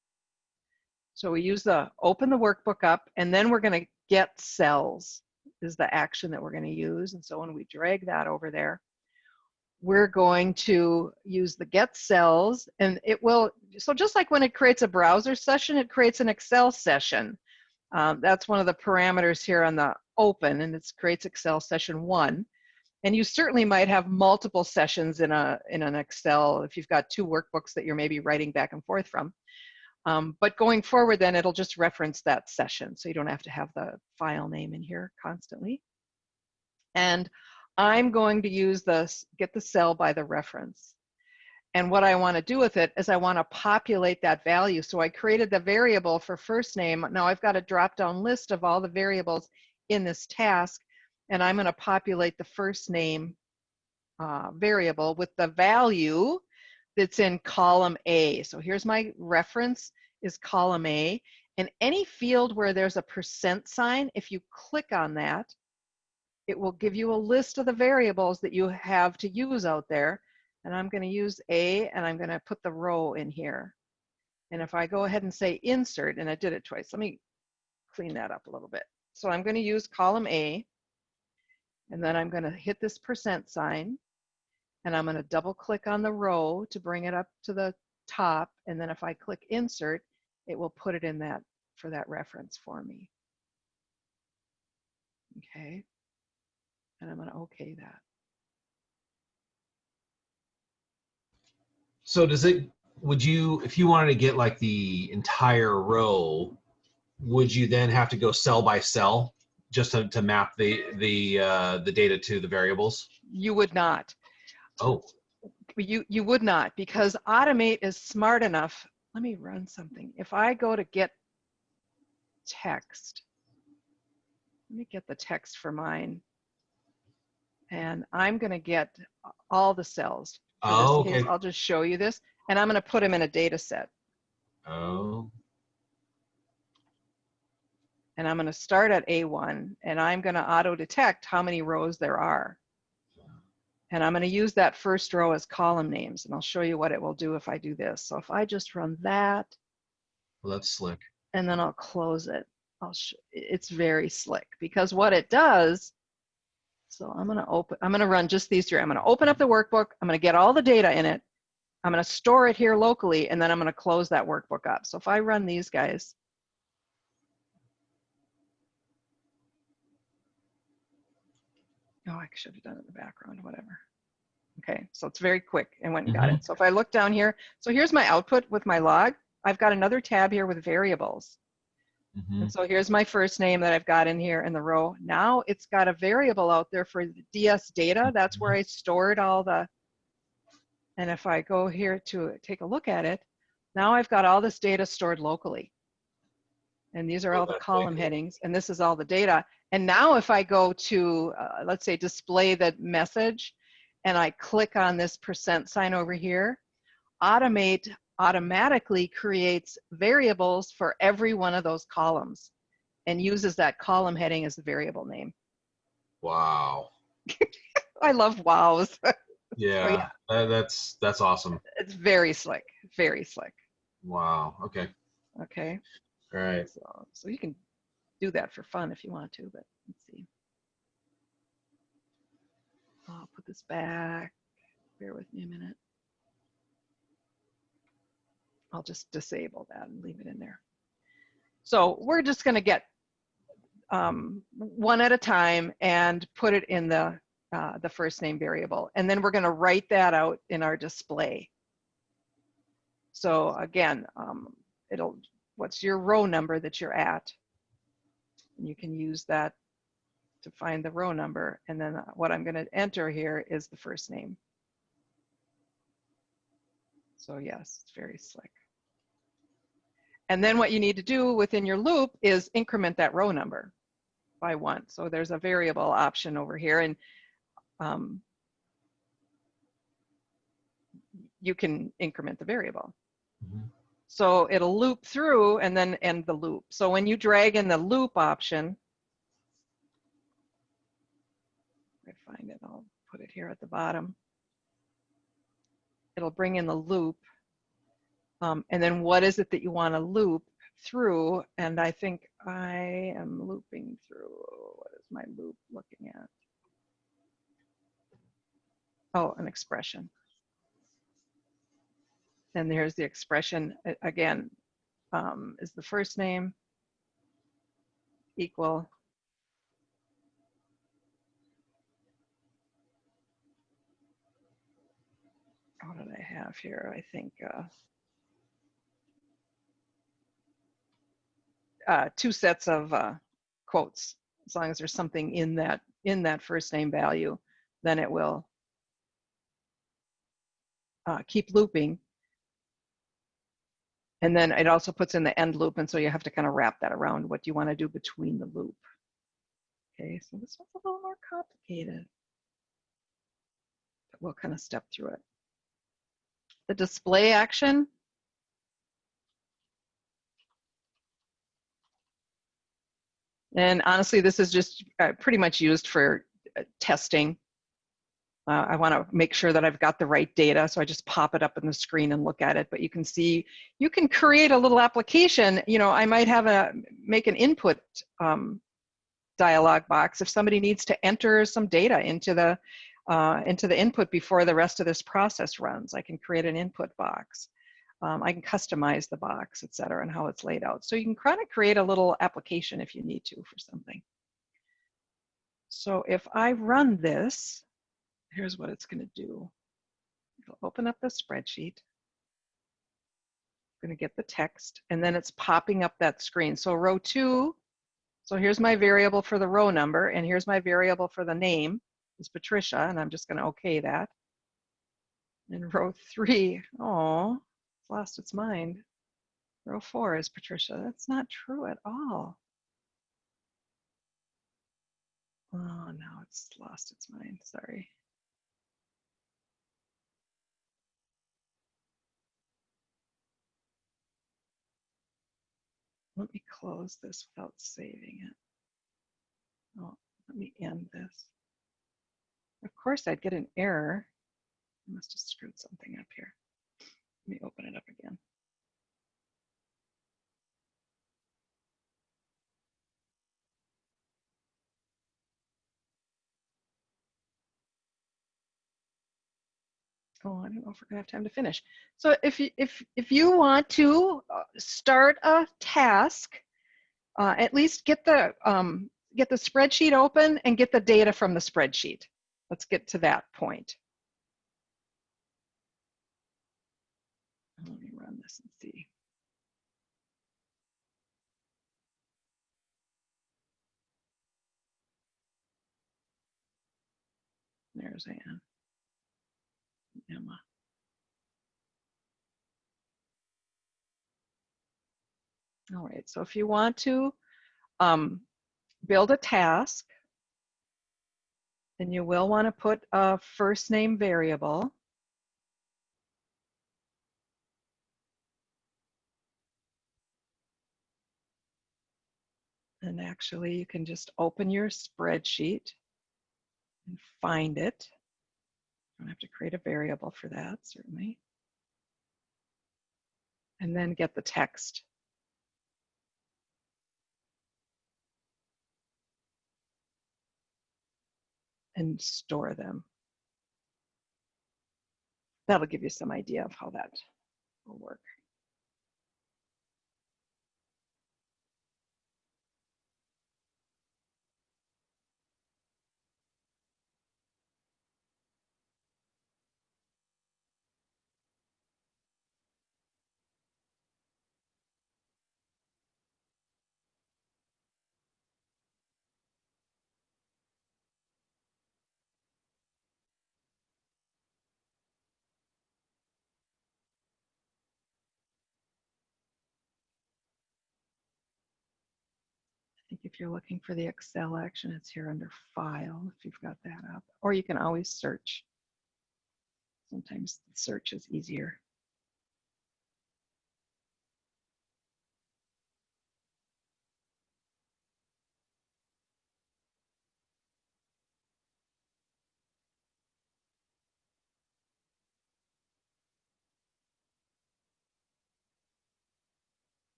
So we use open the workbook up, and then we're going to get cells is the action that we're going to use. And so when we drag that over there, we're going to use the get cells, and it will, so just like when it creates a browser session, it creates an Excel session. That's one of the parameters here on the open, and it creates Excel session 1. And you certainly might have multiple sessions in an Excel if you've got 2 workbooks that you're maybe writing back and forth from. But going forward, then it'll just reference that session. So you don't have to have the file name in here constantly. And I'm going to use this, get the cell by the reference. And what I want to do with it is I want to populate that value. So I created the variable for first name. Now I've got a drop-down list of all the variables in this task, and I'm going to populate the first name variable with the value that's in column A. So here's my reference is column A. And any field where there's a % sign, if you click on that, it will give you a list of the variables that you have to use out there. And I'm going to use A, and I'm going to put the row in here. And if I go ahead and say insert, and I did it twice, let me clean that up a little bit. So I'm going to use column A, and then I'm going to hit this % sign, and I'm going to double click on the row to bring it up to the top. And then if I click insert, it will put it in that for that reference for me. Okay. And I'm going to OK that. So does it, would you, if you wanted to get like the entire row, would you then have to go cell by cell just to map the data to the variables? You would not. Oh. You would not, because Automate is smart enough. Let me run something. If I go to get text, let me get the text for mine. And I'm going to get all the cells. For this Oh, case, okay. I'll just show you this. And I'm going to put them in a data set. Oh. And I'm going to start at A1, and I'm going to auto detect how many rows there are. And I'm going to use that first row as column names, and I'll show you what it will do if I do this. So if I just run that, Well, that's slick. And then I'll close it. It's very slick, because what it does, so I'm going to run just these three. I'm going to open up the workbook. I'm going to get all the data in it. I'm going to store it here locally, and then I'm going to close that workbook up. So if I run these guys, oh, I should have done it in the background, whatever. Okay, so it's very quick and went and got it. So if I look down here, so here's my output with my log. I've got another tab here with variables. And so here's my first name that I've got in here in the row. Now it's got a variable out there for the DS data. That's where I stored all the, and if I go here to take a look at it, now I've got all this data stored locally. And these are all the column headings, and this is all the data. And now if I go to, let's say, display the message, and I click on this % sign over here, Automate automatically creates variables for every one of those columns and uses that column heading as the variable name. Wow. I love wows. Yeah, so yeah. That's awesome. It's very slick, very slick. Wow. Okay. Okay. All right. So you can do that for fun if you want to, but let's see. I'll put this back. Bear with me a minute. I'll just disable that and leave it in there. So we're just going to get one at a time and put it in the first name variable. And then we're going to write that out in our display. So again, what's your row number that you're at? And you can use that to find the row number. And then what I'm going to enter here is the first name. So yes, it's very slick. And then what you need to do within your loop is increment that row number by 1. So there's a variable option over here, and you can increment the variable. So it'll loop through and then end the loop. So when you drag in the loop option, if I find it, I'll put it here at the bottom. It'll bring in the loop. And then what is it that you want to loop through? And I think I am looping through, what is my loop looking at? Oh, an expression. And there's the expression again, is the first name equal what did I have here? I think two sets of quotes. As long as there's something in that first name value, then it will keep looping. And then it also puts in the end loop, and so you have to kind of wrap that around what you want to do between the loop. Okay, so this one's a little more complicated, but we'll kind of step through it. The display action. And honestly, this is just pretty much used for testing. I want to make sure that I've got the right data, so I just pop it up on the screen and look at it. But you can see, you can create a little application. You know, I might have make an input dialog box if somebody needs to enter some data into the input before the rest of this process runs. I can create an input box. I can customize the box, et cetera, and how it's laid out. So you can kind of create a little application if you need to for something. So if I run this, here's what it's going to do. It'll open up the spreadsheet. I'm going to get the text, and then it's popping up that screen. So row 2, so here's my variable for the row number, and here's my variable for the name, is Patricia, and I'm just going to okay that. And row 3, oh, it's lost its mind. Row 4 is Patricia. That's not true at all. Oh, now it's lost its mind, sorry. Let me close this without saving it. Oh, let me end this. Of course, I'd get an error. I must have screwed something up here. Let me open it up again. Oh, I don't know if we're gonna have time to finish. So if you want to start a task, at least get the spreadsheet open and get the data from the spreadsheet. Let's get to that point. Let me run this and see. There's Anne. Emma. All right, so if you want to build a task, then you will want to put a first name variable. And actually, you can just open your spreadsheet and find it. You don't have to create a variable for that, certainly. And then get the text. And store them. That'll give you some idea of how that will work. I think if you're looking for the Excel action, it's here under File, if you've got that up. Or you can always search. Sometimes search is easier.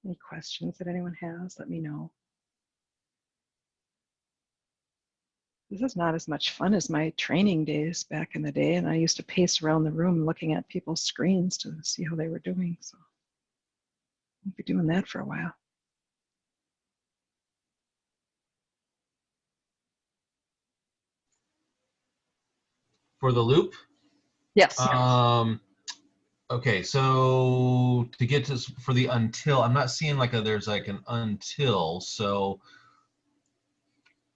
Any questions that anyone has, let me know. This is not as much fun as my training days back in the day, and I used to pace around the room looking at people's screens to see how they were doing. So I'll be doing that for a while. For the loop? Yes. Okay, so to get to for the until, I'm not seeing like there's like an until. So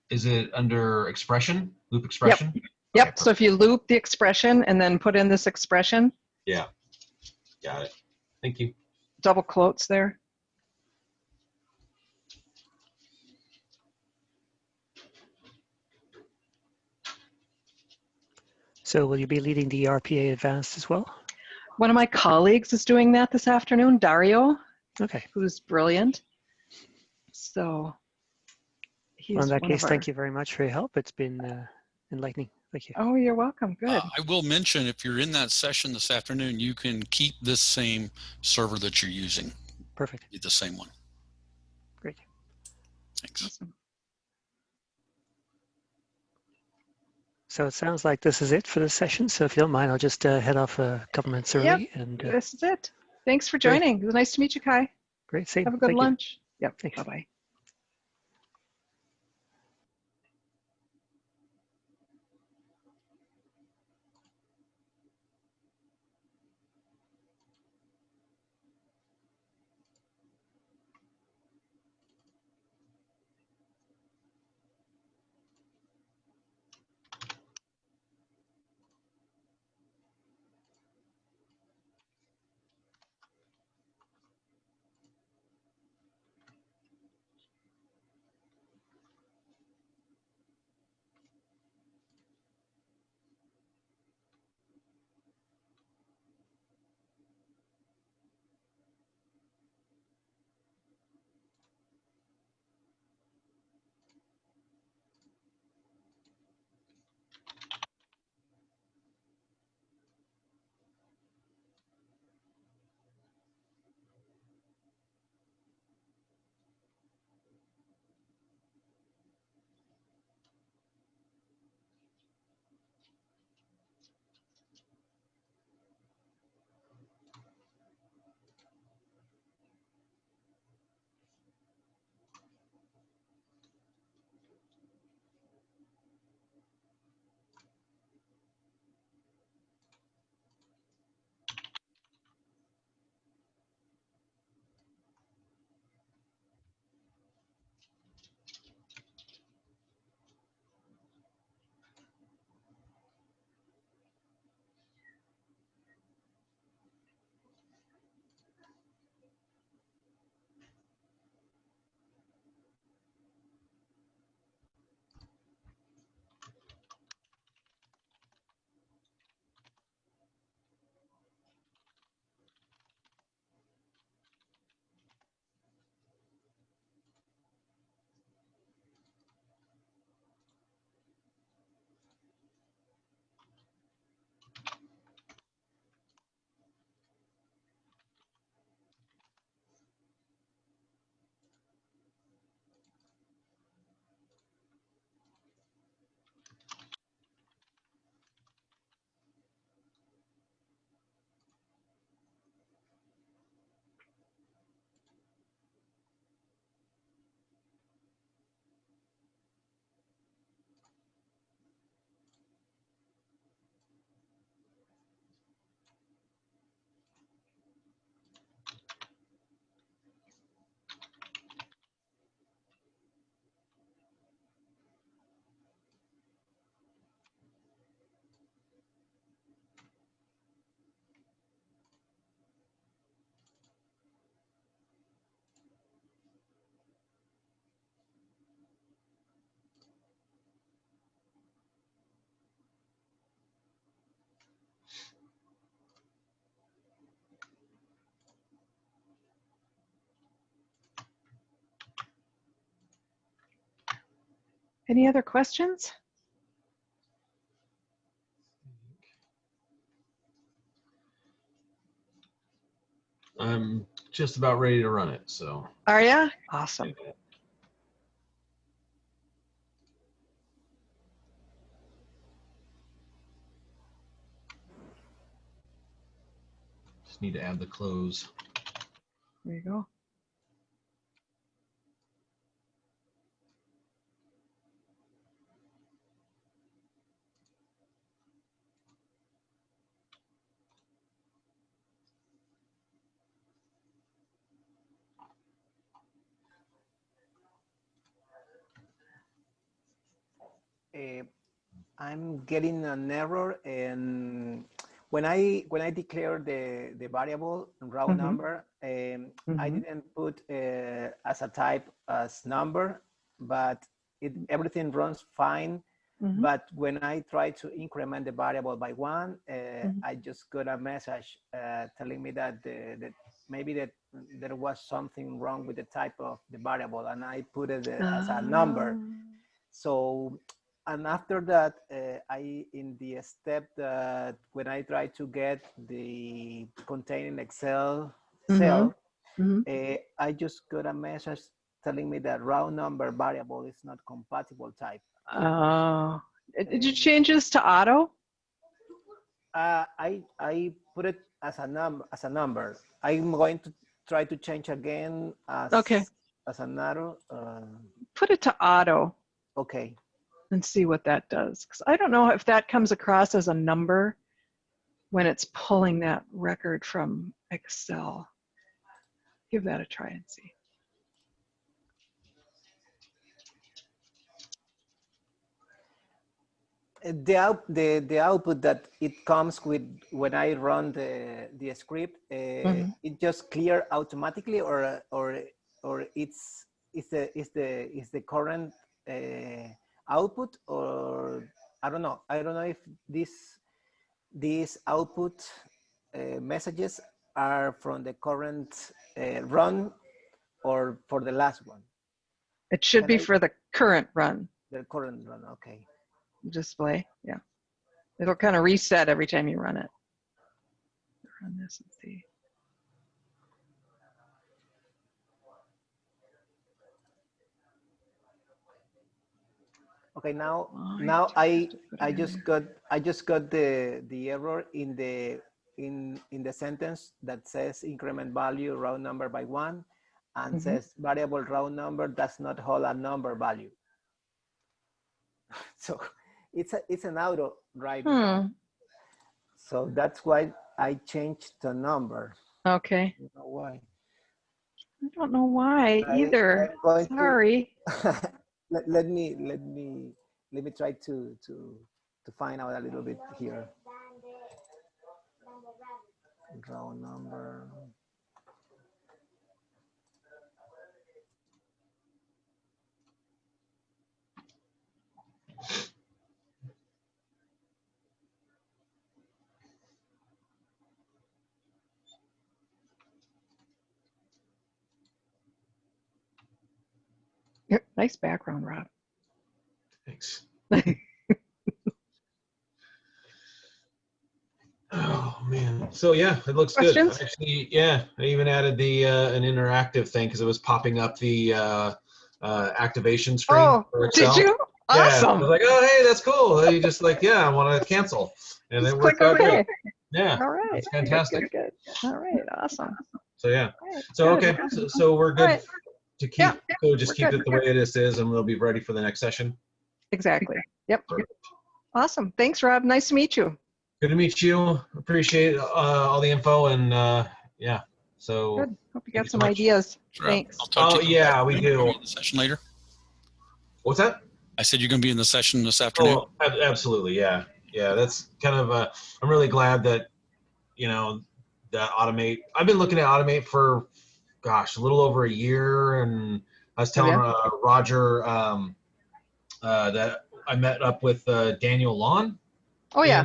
is it under expression, loop expression? Yep. Okay, So if you loop the expression and then put in this expression. Yeah. Got it. Thank you. Double quotes there. So will you be leading the RPA Advanced as well? One of my colleagues is doing that this afternoon, Dario, Okay. who's brilliant. So he's Well, in that one of case, our... thank you very much for your help. It's been enlightening. Thank you. Oh, you're welcome. Good. I will mention, if you're in that session this afternoon, you can keep this same server that you're using. Perfect. The same one. Great. Thanks. Awesome. So it sounds like this is it for this session. So if you don't mind, I'll just head off a couple minutes early. Yep, And this is it. Thanks for great. joining. It was nice to meet you, Kai. Great. Same. Have a good Thank you. lunch. Yep. Thanks. Bye-bye. Any other questions? I'm just about ready to run it. So. Are ya? Awesome. Just need to add the close. There you go. I'm getting an error, and when I declare the variable raw number, I didn't put as a type as number, but everything runs fine. But when I try to increment the variable by 1, I just got a message telling me that maybe that there was something wrong with the type of the variable, and I put it as a number. So, and after that, in the step that when I try to get the containing Excel cell, I just got a message telling me that raw number variable is not compatible type. Oh, did you change this to auto? I put it as a number. I'm going to try to change again as as an arrow. Put it to auto. Okay. And see what that does. Because I don't know if that comes across as a number when it's pulling that record from Excel. Give that a try and see. The output that it comes with when I run the script, it just clear automatically, or it's the current output, or I don't know. I don't know if these output messages are from the current run or for the last one. It should be for the current run. The current run, okay. Display, yeah. It'll kind of reset every time you run it. Run this and see. Okay, now I just got the error in the sentence that says increment value raw number by 1, and says variable raw number does not hold a number value. So it's an auto right now. So that's why I changed the number. Okay. I don't know why. I don't know why either. Sorry. Let me try to find out a little bit here. Raw number. Nice background, Rob. Thanks. Oh man, so yeah, it looks Questions? good. Actually, yeah, I even added the an interactive thing because it was popping up the activation screen for Excel. Did you? Awesome. Yeah, I was like, oh hey, that's cool. You just like, yeah, I want to cancel, and just it worked click out OK. good. Yeah, all right, it's fantastic. Good. All right, awesome. So yeah, Right, so good. okay, so we're good to keep. So just keep good. it the way it is, and we'll be ready for the next session. Exactly. Yep. Awesome. Thanks, Rob. Nice to meet you. Good to meet you. Appreciate all the info, and yeah. So good. Hope you got some ideas. Sure. Thanks. I'll talk to you yeah, we do. In the session later. What's that? I said you're going to be in the session this afternoon. Oh, absolutely. Yeah. Yeah. That's kind of, I'm really glad that, you know, that Automate, I've been looking at Automate for, gosh, a little over a year. And I was telling Roger that I met up with Daniel Lawn. Oh, yeah.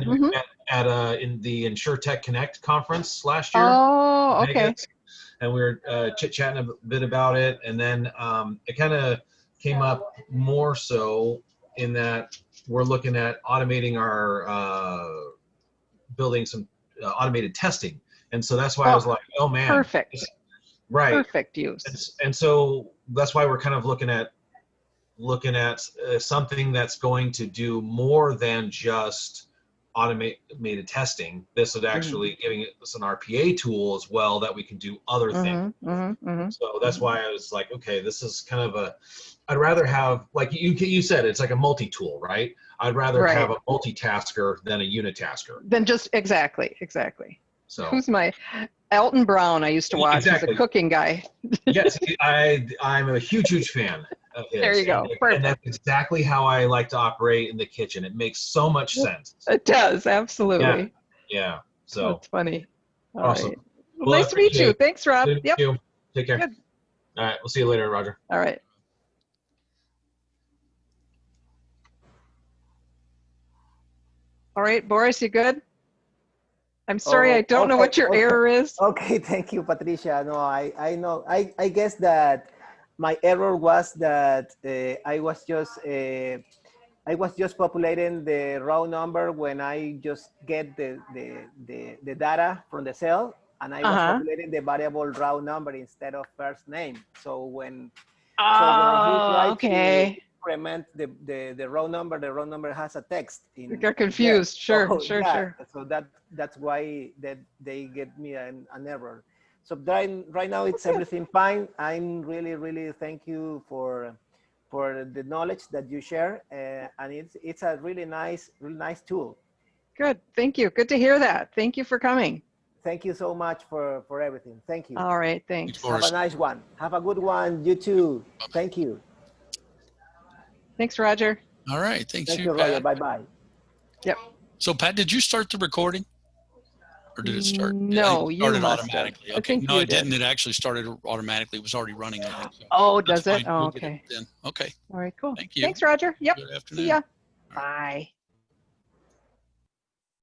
At in the InsurTech Connect conference last year. Oh, okay. And we were chit-chatting a bit about it. And then it kind of came up more so in that we're looking at automating our building some automated testing. And so that's why I was like, oh man, perfect. Right. Perfect use. And so that's why we're kind of looking at something that's going to do more than just automated testing. This is actually giving us an RPA tool as well that we can do other things. So that's why I was like, okay, this is kind of a, I'd rather have, like you said, it's like a multi-tool, right? I'd rather have a multitasker than a unitasker. Then just exactly. So Who's my Elton Brown I used to watch. He's a exactly. cooking guy. Yes, I'm a huge fan of his. There you go. And that's exactly how I like to operate in the kitchen. It makes so much sense. It does, absolutely. Yeah. So that's funny. All awesome. right. Well, nice to meet you. Thanks, Rob. Thank you. Take care. Good. All right. We'll see you later, Roger. All right. All right, Boris, you good? I'm sorry, I don't know what your error is. Okay, thank you, Patricia. No, I know. I guess that my error was that I was just populating the raw number when I just get the data from the cell, and I was populating the variable raw number instead of first name. So when he tried to increment the raw number has a text. You got confused. Sure. So that's why they get me an error. So right now it's everything fine. I'm really thank you for the knowledge that you share, and it's a really nice tool. Good. Thank you. Good to hear that. Thank you for coming. Thank you so much for everything. Thank you. All right. Thanks. Have a nice one. Have a good one. You too. Thank you. Thanks, Roger. All right. Thank you, Roger. Pat. Bye-bye. Yep. So, Pat, did you start the recording? Or did it start? No, you started must automatically. have. Okay. I think no, you it did. didn't. It actually started automatically. It was already running, I think. So oh, does fine. it? Oh, We'll okay. then. Okay. All right, cool. Thank you. Thanks, Roger. Yep. Good afternoon. See ya. Bye.